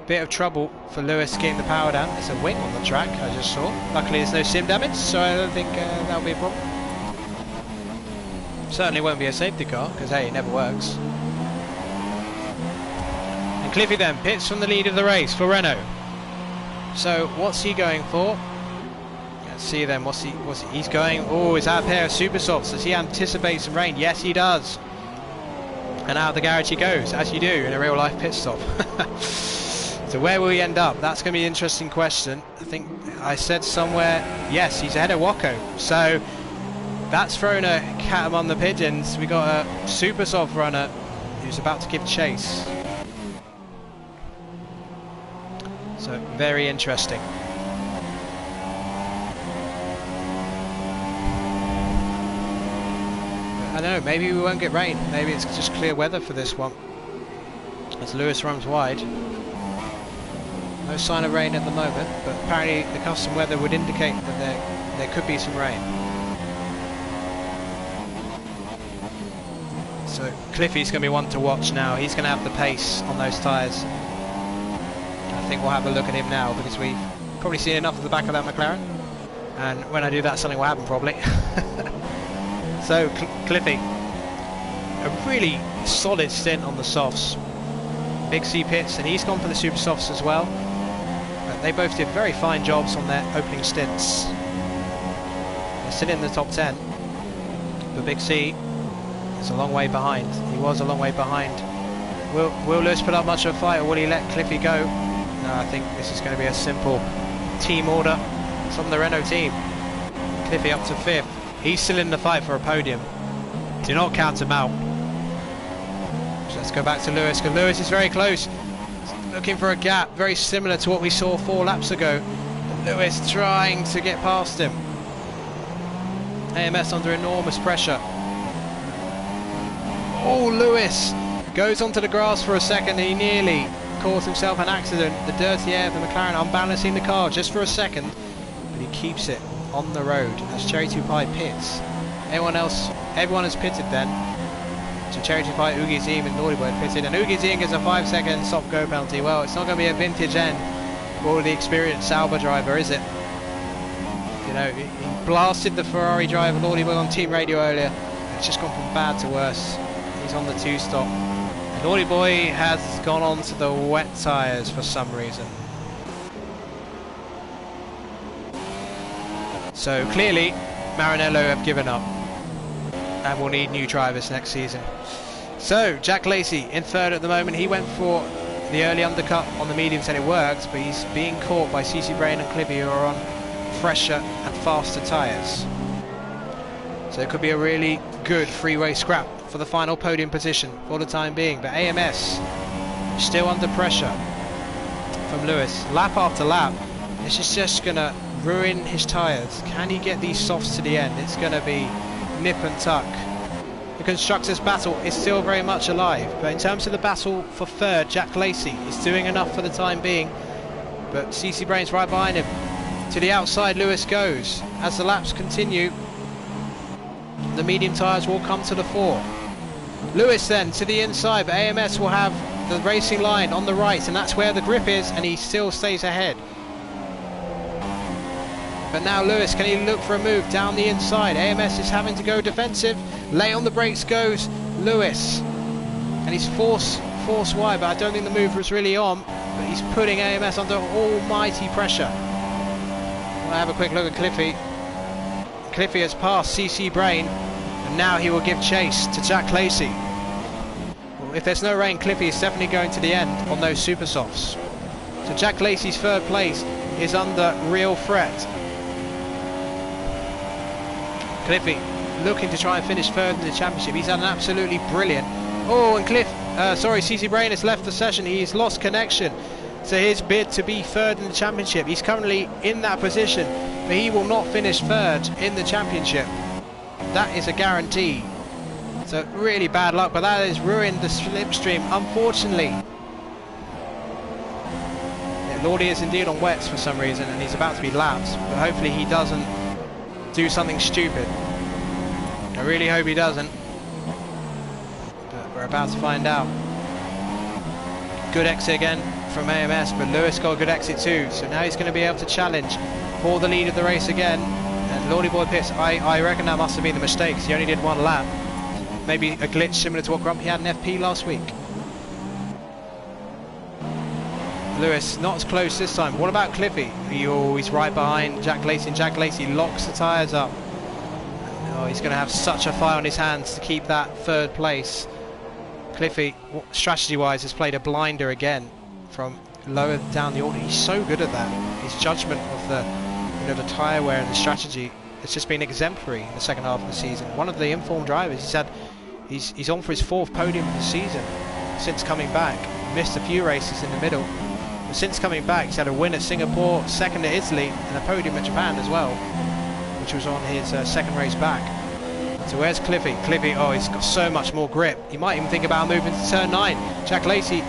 bit of trouble for Lewis getting the power down. There's a wing on the track, I just saw. Luckily there's no sim damage, so I don't think that'll be a problem. Certainly won't be a safety car, because hey, it never works. And Cliffy then pits from the lead of the race for Renault. So what's he going for? Let's see then, he's going, oh, is that a pair of super softs? Does he anticipate some rain? Yes, he does. And out of the garage he goes, as you do in a real life pit stop. So where will he end up? That's going to be an interesting question. I think I said somewhere, yes, he's ahead of Wocko. So that's thrown a cat among the pigeons. We got a super soft runner who's about to give chase. So very interesting. I don't know, maybe we won't get rain. Maybe it's just clear weather for this one. As Lewis runs wide. No sign of rain at the moment, but apparently the custom weather would indicate that there could be some rain. So Cliffy's going to be one to watch now. He's going to have the pace on those tyres. I think we'll have a look at him now, because we've probably seen enough of the back of that McLaren. And when I do that, something will happen probably. So Cliffy, a really solid stint on the softs. Big C pits, and he's gone for the super softs as well. But they both did very fine jobs on their opening stints. They're still in the top 10. But Big C is a long way behind. He was a long way behind. Will Lewis put up much of a fight, or will he let Cliffy go? No, I think this is going to be a simple team order from the Renault team. Cliffy up to 5th. He's still in the fight for a podium. Do not count him out. So let's go back to Lewis, because Lewis is very close. Looking for a gap, very similar to what we saw 4 laps ago. Lewis trying to get past him. AMS under enormous pressure. Oh, Lewis goes onto the grass for a second. He nearly caused himself an accident. The dirty air of the McLaren unbalancing the car just for a second. But he keeps it on the road as Cherry2Pie pits. Everyone has pitted then. So Cherry2Pie, Oogie, Azeem and Lordyboy pitted, and Oogie Azeem gets a 5-second stop go penalty. Well, it's not going to be a vintage end for the experienced Sauber driver, is it? You know, he blasted the Ferrari driver Lordyboy on team radio earlier. It's just gone from bad to worse. He's on the 2-stop. Lordyboy has gone on to the wet tyres for some reason. So clearly Maranello have given up and will need new drivers next season. So XJackLacey in 3rd at the moment. He went for the early undercut on the mediums and it worked, but he's being caught by CCbrain and Cliffy, who are on fresher and faster tyres. So it could be a really good freeway scrap for the final podium position for the time being. But AMS still under pressure from Lewis. Lap after lap, this is just going to ruin his tyres. Can he get these softs to the end? It's going to be nip and tuck. The constructors' battle is still very much alive, but in terms of the battle for 3rd, XJackLacey is doing enough for the time being, but CCbrain's right behind him. To the outside Lewis goes. As the laps continue, the medium tyres will come to the fore. Lewis then to the inside, but AMS will have the racing line on the right, and that's where the grip is, and he still stays ahead. But now Lewis, can he look for a move down the inside? AMS is having to go defensive. Late on the brakes goes Lewis. And he's force wide, but I don't think the move was really on. But he's putting AMS under almighty pressure. I'll have a quick look at Cliffy. Cliffy has passed CCbrain, and now he will give chase to XJackLacey. Well, if there's no rain, Cliffy is definitely going to the end on those super softs. So XJackLacey's 3rd place is under real threat. Cliffy looking to try and finish 3rd in the championship. He's had an absolutely brilliant. Oh, and CCbrain has left the session. He's lost connection to his bid to be 3rd in the championship. He's currently in that position, but he will not finish 3rd in the championship. That is a guarantee. So really bad luck, but that has ruined the slipstream, unfortunately. Yeah, Lordy is indeed on wets for some reason, and he's about to be lapped, but hopefully he doesn't do something stupid. I really hope he doesn't, but we're about to find out. Good exit again from AMS, but Lewis got a good exit too, so now he's going to be able to challenge for the lead of the race again. And Lordyboy624, I reckon that must have been the mistake, he only did one lap. Maybe a glitch similar to what Grumpy had in FP last week. Lewis not as close this time. What about Cliffy? He's right behind JackLacey, and JackLacey locks the tyres up. Oh, he's going to have such a fire on his hands to keep that third place. Cliffy, strategy-wise, has played a blinder again from lower down the order. He's so good at that. His judgment of the the tyre wear and the strategy has just been exemplary in the second half of the season. One of the informed drivers. He's on for his 4th podium of the season since coming back. Missed a few races in the middle. Since coming back, he's had a win at Singapore, 2nd at Italy, and a podium at Japan as well, which was on his 2nd race back. So where's Cliffy? Cliffy, oh, he's got so much more grip. He might even think about moving to turn 9. JackLacey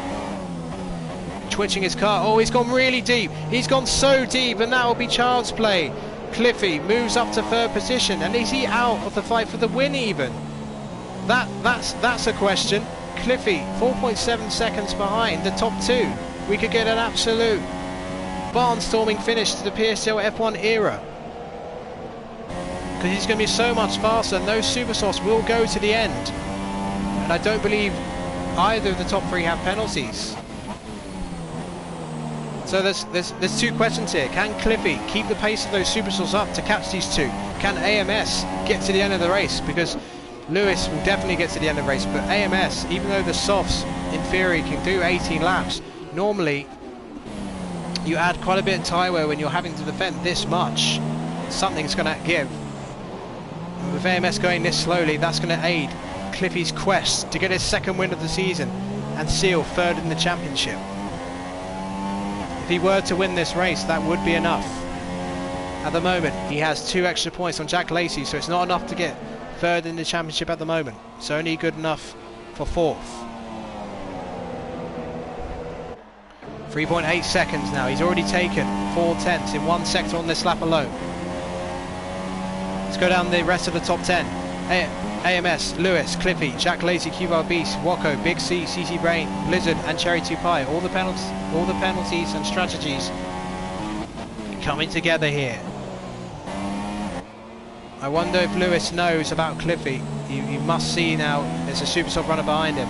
twitching his car. Oh, he's gone really deep. He's gone so deep, and that will be child's play. Cliffy moves up to 3rd position, and is he out of the fight for the win even? That's a question. Cliffy, 4.7 seconds behind the top 2. We could get an absolute barnstorming finish to the Psgl F1 era. Because he's going to be so much faster, and those super softs will go to the end. And I don't believe either of the top 3 have penalties. So there's 2 questions here. Can Cliffy keep the pace of those super softs up to catch these 2? Can AMS get to the end of the race? Because Lewis will definitely get to the end of the race, but AMS, even though the softs in theory can do 18 laps, normally you add quite a bit of tyre wear when you're having to defend this much. Something's going to give. And with AMS going this slowly, that's going to aid Cliffy's quest to get his 2nd win of the season and seal 3rd in the championship. If he were to win this race, that would be enough. At the moment, he has 2 extra points on JackLacey, so it's not enough to get 3rd in the championship at the moment. It's only good enough for 4th. 3.8 seconds now. He's already taken 4 tenths in 1 sector on this lap alone. Let's go down the rest of the top 10. AMS, Lewis, Cliffy, JackLacey, QPRBeasts, Wocko, Big C, CCbrain, Blizard and Cherry2Pie. All the penalties and strategies coming together here. I wonder if Lewis knows about Cliffy. You must see now there's a super soft runner behind him.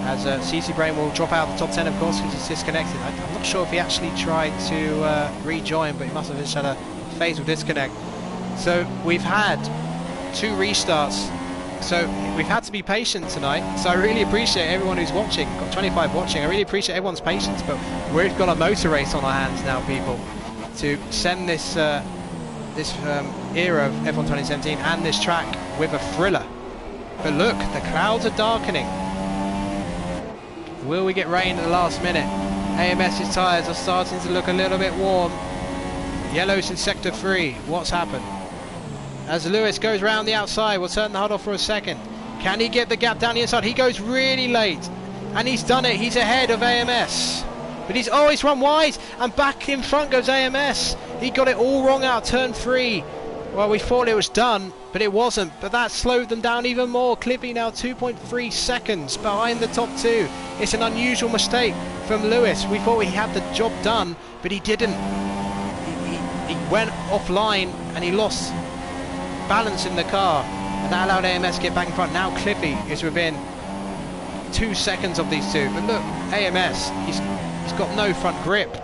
As CCbrain will drop out of the top 10, of course, because he's disconnected. I'm not sure if he actually tried to rejoin, but he must have just had a fatal disconnect. So we've had 2 restarts. So we've had to be patient tonight. So I really appreciate everyone who's watching. Got 25 watching. I really appreciate everyone's patience. But we've got a motor race on our hands now, people, to send this era of F1 2017 and this track with a thriller. But look, the clouds are darkening. Will we get rain at the last minute? AMS's tyres are starting to look a little bit warm. Yellows in sector 3. What's happened? As Lewis goes round the outside, we'll turn the HUD off for a second. Can he get the gap down the inside? He goes really late, and he's done it. He's ahead of AMS, but he's run wide, and back in front goes AMS. He got it all wrong out turn 3. Well, we thought it was done, but it wasn't. But that slowed them down even more. Cliffy now 2.3 seconds behind the top 2. It's an unusual mistake from Lewis. We thought he had the job done, but he didn't. He went offline and he lost balance in the car, and that allowed AMS to get back in front. Now Cliffy is within 2 seconds of these 2. But look, AMS, he's got no front grip.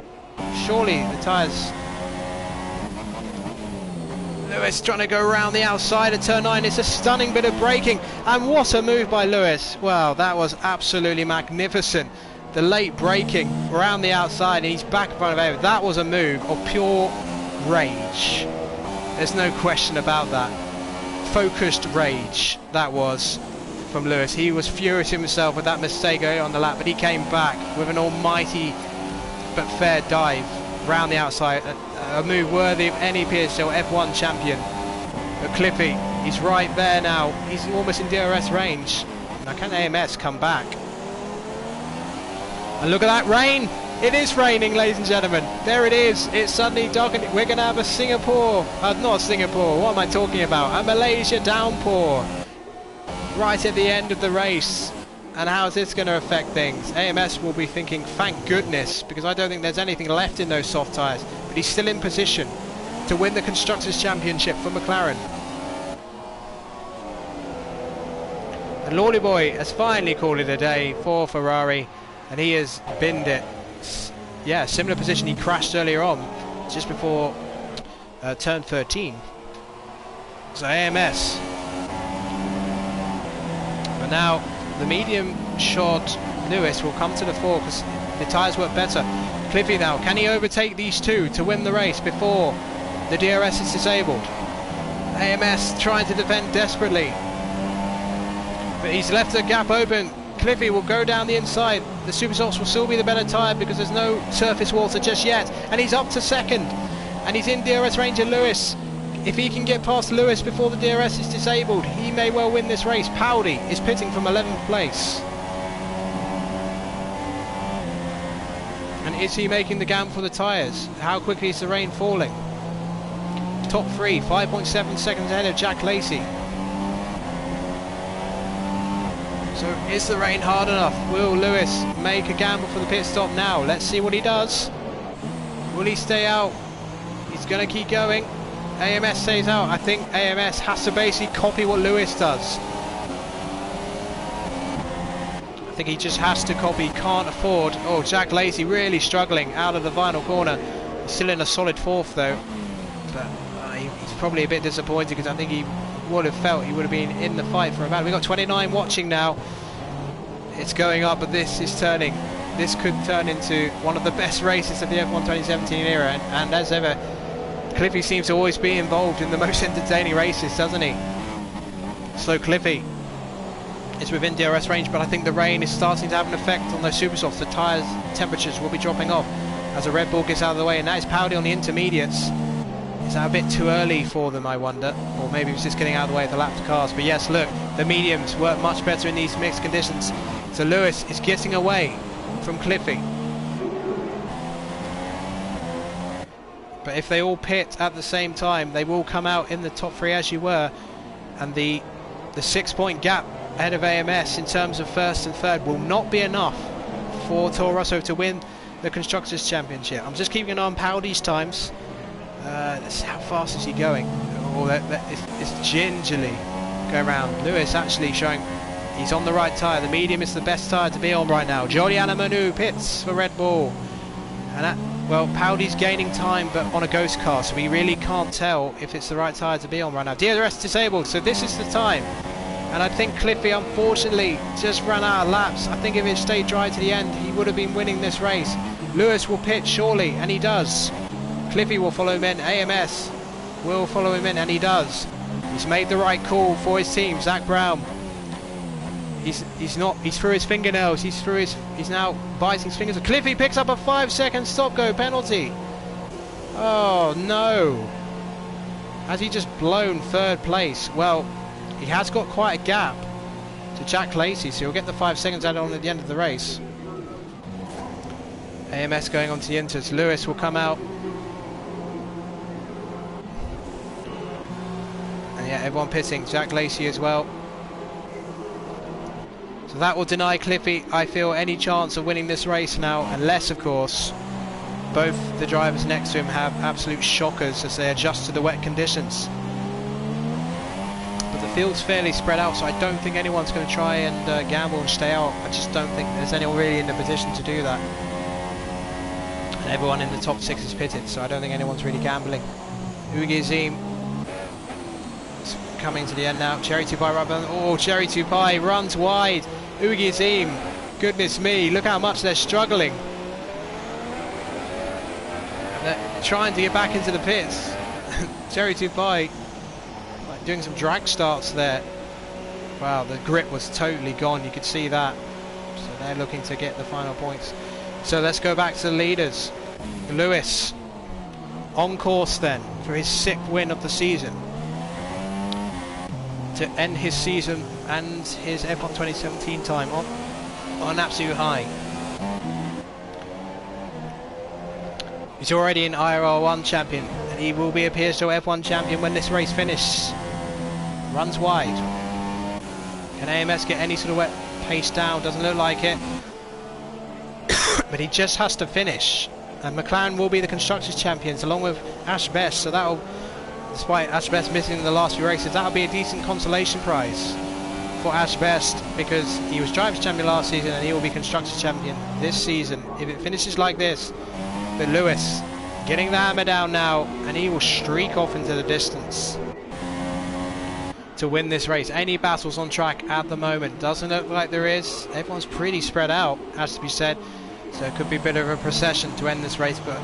Surely the tyres. Lewis trying to go around the outside at turn 9. It's a stunning bit of braking, and what a move by Lewis. Wow, that was absolutely magnificent. The late braking around the outside, and he's back in front of everyone. That was a move of pure rage. There's no question about that. Focused rage, that was from Lewis. He was furious himself with that mistake early on the lap, but he came back with an almighty but fair dive round the outside. A move worthy of any Psgl F1 champion. But Cliffy, he's right there now. He's almost in DRS range. Now can AMS come back? And look at that rain. It is raining, ladies and gentlemen. There it is. It's suddenly darkening. We're going to have a Singapore. Not Singapore. What am I talking about? A Malaysia downpour. Right at the end of the race. And how is this going to affect things? AMS will be thinking, thank goodness, because I don't think there's anything left in those soft tyres. But he's still in position to win the Constructors' Championship for McLaren. And Lordyboy has finally called it a day for Ferrari, and he has binned it. Yeah, similar position he crashed earlier on, just before turn 13. So AMS. But now the medium short Lewis will come to the fore because the tyres work better. Cliffy now, can he overtake these two to win the race before the DRS is disabled? AMS trying to defend desperately, but he's left the gap open. Cliffy will go down the inside. The Super Softs will still be the better tyre because there's no surface water just yet, and he's up to second, and he's in DRS range of Lewis. If he can get past Lewis before the DRS is disabled, he may well win this race. Paudie is pitting from 11th place. And is he making the gamble for the tyres? How quickly is the rain falling? Top 3, 5.7 seconds ahead of XJackLacey. So is the rain hard enough? Will Lewis make a gamble for the pit stop now? Let's see what he does. Will he stay out? He's going to keep going. AMS stays out. I think AMS has to basically copy what Lewis does. I think he just has to copy, can't afford. Oh, XJackLacey really struggling out of the final corner. He's still in a solid 4th though. But he's probably a bit disappointed because I think he would have felt he would have been in the fight for a battle. We've got 29 watching now. It's going up, but this is turning. This could turn into one of the best races of the F1 2017 era, and as ever, Cliffy seems to always be involved in the most entertaining races, doesn't he? So Cliffy is within DRS range, but I think the rain is starting to have an effect on those super softs. The tyres temperatures will be dropping off as a Red Bull gets out of the way, and that is Paudie on the intermediates. Is that a bit too early for them, I wonder? Or maybe it was just getting out of the way of the lapped cars. But yes, look, the mediums work much better in these mixed conditions. So Lewis is getting away from Cliffy. But if they all pit at the same time, they will come out in the top 3 as you were. And the 6-point gap ahead of AMS in terms of 1st and 3rd will not be enough for Toro Rosso to win the Constructors' Championship. I'm just keeping an eye on Paudie's times. Let's see, how fast is he going? Oh, it's gingerly going around. Lewis actually showing he's on the right tyre. The medium is the best tyre to be on right now. Joelianomanu pits for Red Bull. And that, well, Paudie's gaining time, but on a ghost car, so we really can't tell if it's the right tyre to be on right now. DRS disabled, so this is the time. And I think Cliffy, unfortunately, just ran out of laps. I think if it stayed dry to the end, he would have been winning this race. Lewis will pit, surely, and he does. Cliffy will follow him in. AMS will follow him in, and he does. He's made the right call for his team. Zach Brown. He's through his fingernails. He's now biting his fingers. Cliffy picks up a 5-second stop-go penalty. Oh no! Has he just blown 3rd place? Well, he has got quite a gap to XJackLacey, so he'll get the 5 seconds added on at the end of the race. AMS going on to the inters. Lewis will come out. And yeah, everyone pitting. XJackLacey as well. So that will deny Cliffy, I feel, any chance of winning this race now, unless, of course, both the drivers next to him have absolute shockers as they adjust to the wet conditions. But the field's fairly spread out, so I don't think anyone's going to try and gamble and stay out. I just don't think there's anyone really in the position to do that. And everyone in the top 6 is pitted, so I don't think anyone's really gambling. Oogie Azeem coming to the end now. Cherry2Pie right behind. Oh, Cherry2Pie runs wide. Oogie Azeem, goodness me, look how much they're struggling. They're trying to get back into the pits. Cherry2Pie like doing some drag starts there. Wow, the grip was totally gone, you could see that. So they're looking to get the final points. So let's go back to the leaders. Lewis on course then for his 6th win of the season, to end his season and his F1 2017 time on an absolute high. He's already an IRL1 champion, and he will be a Psgl F1 champion when this race finishes. Runs wide. Can AMS get any sort of wet pace down, doesn't look like it. But he just has to finish. And McLaren will be the Constructors Champions along with Ashbest, so that'll, despite Ashbest missing the last few races, that'll be a decent consolation prize for Ashbest, because he was Drivers' Champion last season and he will be Constructors Champion this season if it finishes like this. But Lewis getting the hammer down now, and he will streak off into the distance to win this race. Any battles on track at the moment? Doesn't look like there is. Everyone's pretty spread out, has to be said. So it could be a bit of a procession to end this race, but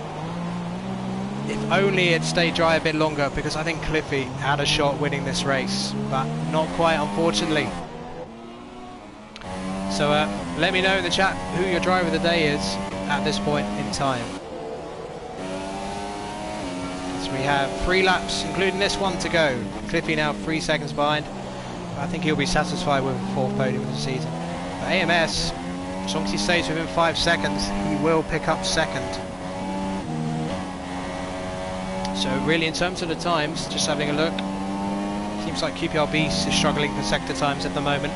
if only it stayed dry a bit longer, because I think Cliffy had a shot winning this race, but not quite, unfortunately. So let me know in the chat who your driver of the day is at this point in time. So we have 3 laps, including this one, to go. Cliffy now 3 seconds behind. I think he'll be satisfied with a 4th podium of the season. But AMS, as long as he stays within 5 seconds, he will pick up 2nd. So really, in terms of the times, just having a look, seems like QPRBeasts is struggling for sector times at the moment.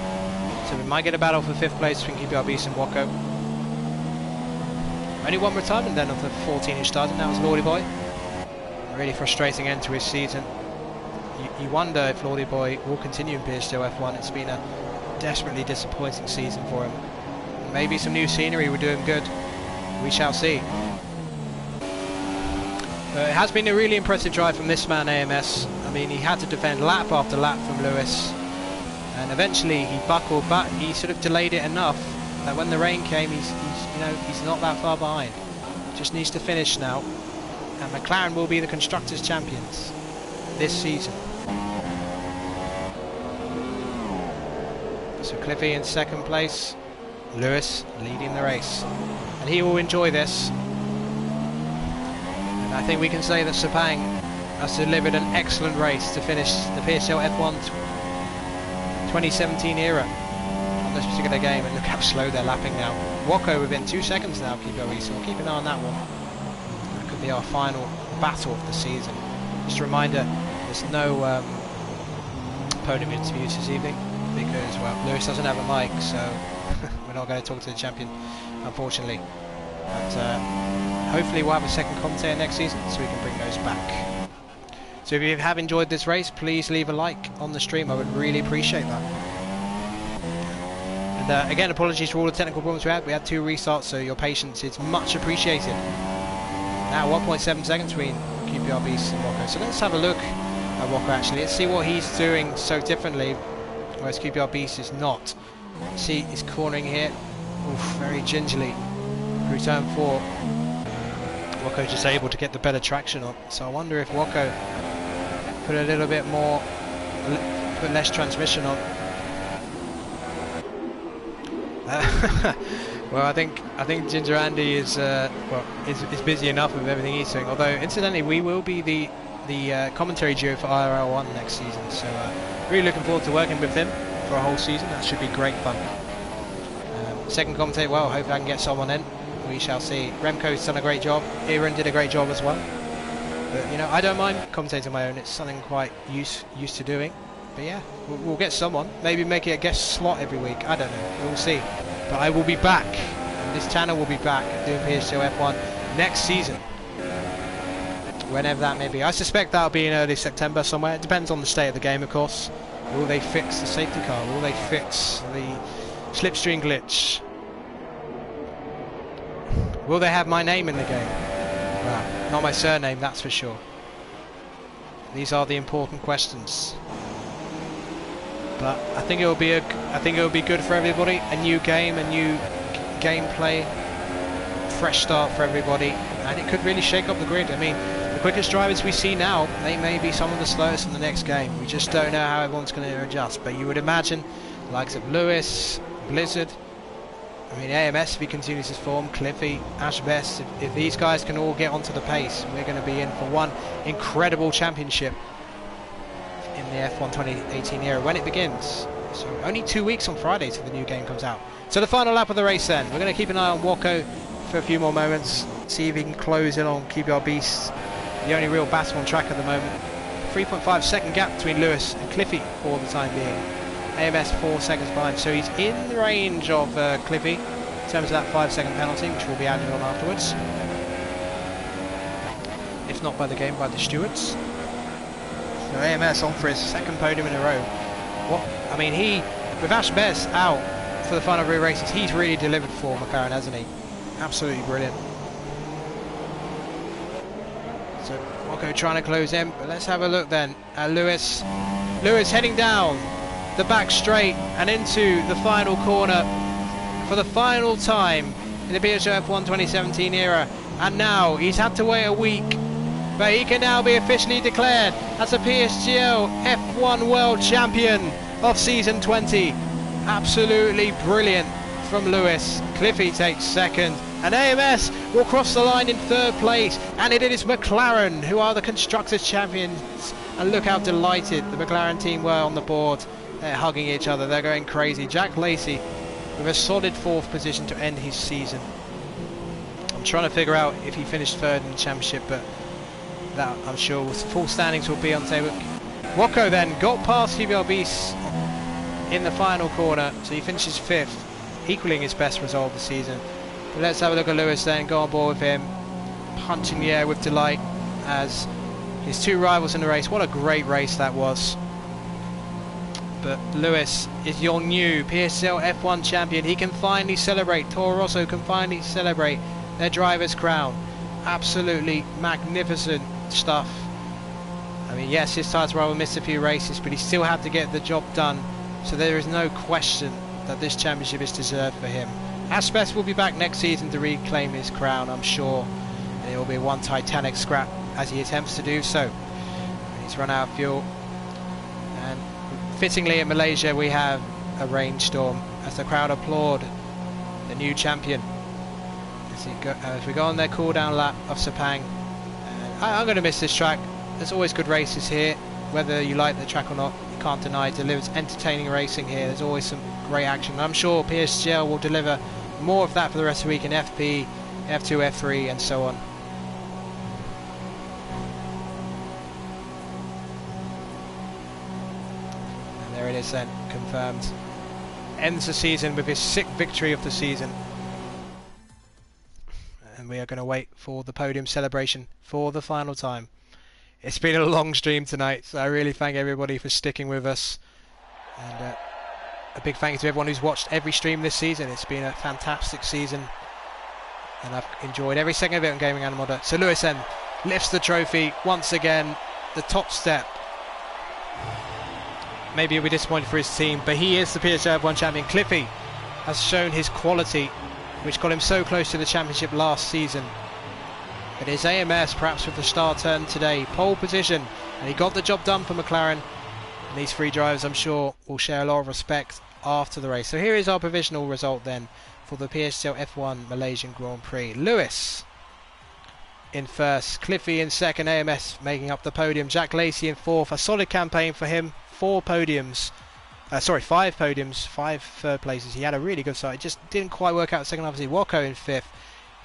So we might get a battle for 5th place between QPRBeasts and Wocko. Only one retirement then of the 14-inch stars, and that was Lordyboy. A really frustrating end to his season. You wonder if Lordyboy will continue in Psgl F1. It's been a desperately disappointing season for him. Maybe some new scenery will do him good. We shall see. It has been a really impressive drive from this man, AMS. I mean, he had to defend lap after lap from Lewis, and eventually he buckled, but he sort of delayed it enough that when the rain came, he's not that far behind. Just needs to finish now, and McLaren will be the Constructors Champions this season. So Cliffy in 2nd place, Lewis leading the race, and he will enjoy this. And I think we can say that Sepang has delivered an excellent race to finish the Psgl F1 2017 era on this particular game. And look how slow they're lapping now. Wocko within 2 seconds now, QPRBeasts, so we'll keep an eye on that one. That could be our final battle of the season. Just a reminder, there's no podium interviews this evening, because, well, Lewis doesn't have a mic, so we're not going to talk to the champion, unfortunately. But hopefully we'll have a second commentator next season, so we can bring those back. So if you have enjoyed this race, please leave a like on the stream. I would really appreciate that. And again, apologies for all the technical problems we had. We had 2 restarts, so your patience is much appreciated. Now 1.7 seconds between QPRBeasts and Wocko. So let's have a look at Wocko actually. Let's see what he's doing so differently, whereas QPRBeasts is not. See, he's cornering here. Oof, very gingerly through turn 4. Wocko just able to get the better traction on. So I wonder if Wocko put a little bit more, put less transmission on. Well, I think Ginger Andy is is busy enough with everything he's doing. Although incidentally, we will be the commentary duo for IRL1 next season. So really looking forward to working with him for a whole season. That should be great fun. Second commentator, well, hopefully I can get someone in. We shall see. Remco's done a great job. Aaron did a great job as well. But you know, I don't mind commentating on my own. It's something quite used to doing. But yeah, we'll get someone. Maybe make it a guest slot every week. I don't know. We'll see. But I will be back. And this channel will be back doing Psgl F1 next season, whenever that may be. I suspect that'll be in early September somewhere. It depends on the state of the game, of course. Will they fix the safety car? Will they fix the slipstream glitch? Will they have my name in the game? Well, not my surname, that's for sure. These are the important questions. But I think it will be good for everybody. A new game, a new gameplay, fresh start for everybody, and it could really shake up the grid. I mean, the quickest drivers we see now, they may be some of the slowest in the next game. We just don't know how everyone's going to adjust. But you would imagine the likes of Lewis, Blizard, I mean AMS if he continues his form, Cliffy, Ashbest, if these guys can all get onto the pace, we're going to be in for one incredible championship in the F1 2018 era when it begins. So only 2 weeks on Friday till the new game comes out. So the final lap of the race then. We're going to keep an eye on Wocko for a few more moments, see if he can close in on QPRBeasts, the only real battle on track at the moment. 3.5 second gap between Lewis and Cliffy for the time being. AMS 4 seconds behind. So he's in the range of Cliffy in terms of that 5-second penalty, which will be added on afterwards. If not by the game, by the stewards. So AMS on for his second podium in a row. I mean, with Ashbest out for the final 3 races, he's really delivered for McLaren, hasn't he? Absolutely brilliant. So Wocko trying to close in, but let's have a look then at Lewis. Lewis heading down the back straight and into the final corner for the final time in the Psgl F1 2017 era. And now he's had to wait a week, but he can now be officially declared as a Psgl F1 World Champion of Season 20. Absolutely brilliant from Lewis. Cliffy takes second, and AMS will cross the line in 3rd place, and it is McLaren who are the Constructors Champions. And look how delighted the McLaren team were on the board. They're hugging each other, they're going crazy. XJackLacey with a solid 4th position to end his season. I'm trying to figure out if he finished 3rd in the championship, but that I'm sure full standings will be on the table. Wocko then got past QPRBeasts in the final corner, so he finishes 5th, equaling his best result of the season. But let's have a look at Lewis then, go on board with him, punching the air with delight as his 2 rivals in the race. What a great race that was. But Lewis is your new Psgl F1 champion. He can finally celebrate. Toro Rosso can finally celebrate their driver's crown. Absolutely magnificent stuff. I mean, yes, his title rival missed a few races, but he still had to get the job done. So there is no question that this championship is deserved for him. Ashbest will be back next season to reclaim his crown, I'm sure. And it will be one titanic scrap as he attempts to do so. He's run out of fuel. And fittingly in Malaysia we have a rainstorm as the crowd applaud the new champion. As we go on their cool down lap of Sepang. I'm going to miss this track. There's always good races here, whether you like the track or not. You can't deny it delivers entertaining racing here. There's always some great action. I'm sure Psgl will deliver more of that for the rest of the week in FP, F2, F3 and so on. And there it is then, confirmed. Ends the season with his 6th victory of the season. And we are going to wait for the podium celebration for the final time. It's been a long stream tonight, so I really thank everybody for sticking with us. And a big thank you to everyone who's watched every stream this season. It's been a fantastic season, and I've enjoyed every second of it on GamingAlimonda. So Lewis then lifts the trophy once again, the top step. Maybe he'll be disappointed for his team, but he is the Psgl F1 champion. Cliffy has shown his quality, which got him so close to the championship last season. It is AMS perhaps with the star turn today. Pole position, and he got the job done for McLaren. And these 3 drivers, I'm sure, will share a lot of respect after the race. So here is our provisional result then for the Psgl F1 Malaysian Grand Prix. Lewis in 1st, Cliffy in 2nd, AMS making up the podium. XJackLacey in 4th, a solid campaign for him. 5 podiums, 5 3rd places. He had a really good start. It just didn't quite work out second, obviously. Wocko in 5th.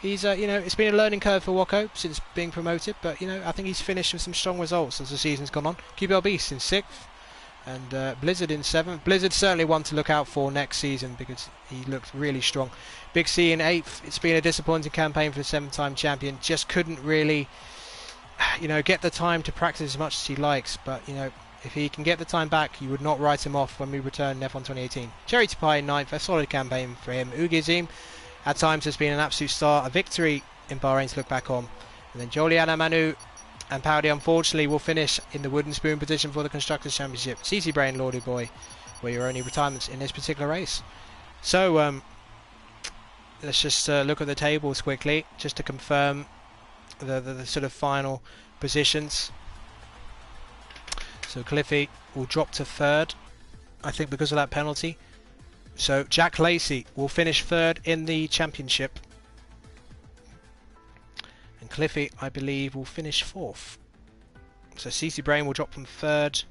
He's, it's been a learning curve for Wocko since being promoted, but, I think he's finished with some strong results as the season's gone on. QPRBeasts in 6th, and Blizard in 7th. Blizard certainly one to look out for next season because he looked really strong. Big C in 8th. It's been a disappointing campaign for the 7-time champion. Just couldn't really, get the time to practice as much as he likes, but, if he can get the time back, you would not write him off when we return in F1 2018. Cherry2Pie in 9th, a solid campaign for him. Oogie Azeem at times has been an absolute star, a victory in Bahrain to look back on. And then Joelianomanu and Paudie unfortunately will finish in the wooden spoon position for the Constructors Championship. CCbrain, Lordyboy, were your only retirements in this particular race. So let's just look at the tables quickly, just to confirm the sort of final positions. So Cliffy will drop to 3rd, I think because of that penalty. So XJackLacey will finish 3rd in the championship. And Cliffy, I believe, will finish 4th. So CCbrain will drop from 3rd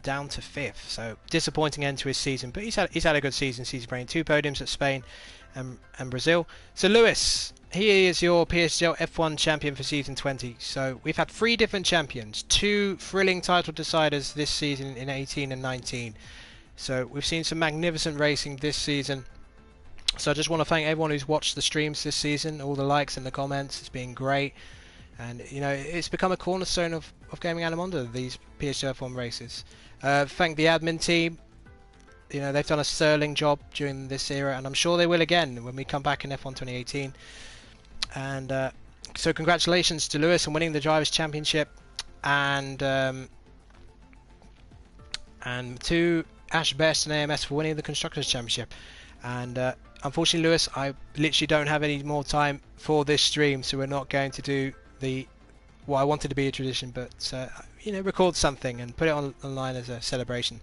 down to 5th. So disappointing end to his season, but he's had a good season. CCbrain, 2 podiums at Spain and Brazil. So Lewis he is your PSGL F1 champion for season 20. So we've had 3 different champions, 2 thrilling title deciders this season in 18 and 19. So we've seen some magnificent racing this season. So I just want to thank everyone who's watched the streams this season, all the likes and the comments. It's been great, and you know, it's become a cornerstone of GamingAlimonda, these PSGL F1 races. Thank the admin team. You know, they've done a sterling job during this era, and I'm sure they will again when we come back in F1 2018. And so congratulations to Lewis on winning the Drivers' Championship, and to Ashbest and AMS for winning the Constructors' Championship. And unfortunately, Lewis, I literally don't have any more time for this stream, so we're not going to do what I wanted to be a tradition, but you know, record something and put it online as a celebration.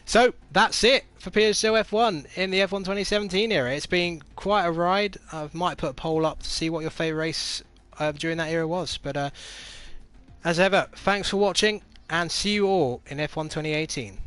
So that's it for PSGL F1 in the F1 2017 era. It's been quite a ride. I might put a poll up to see what your favourite race during that era was. But as ever, thanks for watching, and see you all in F1 2018.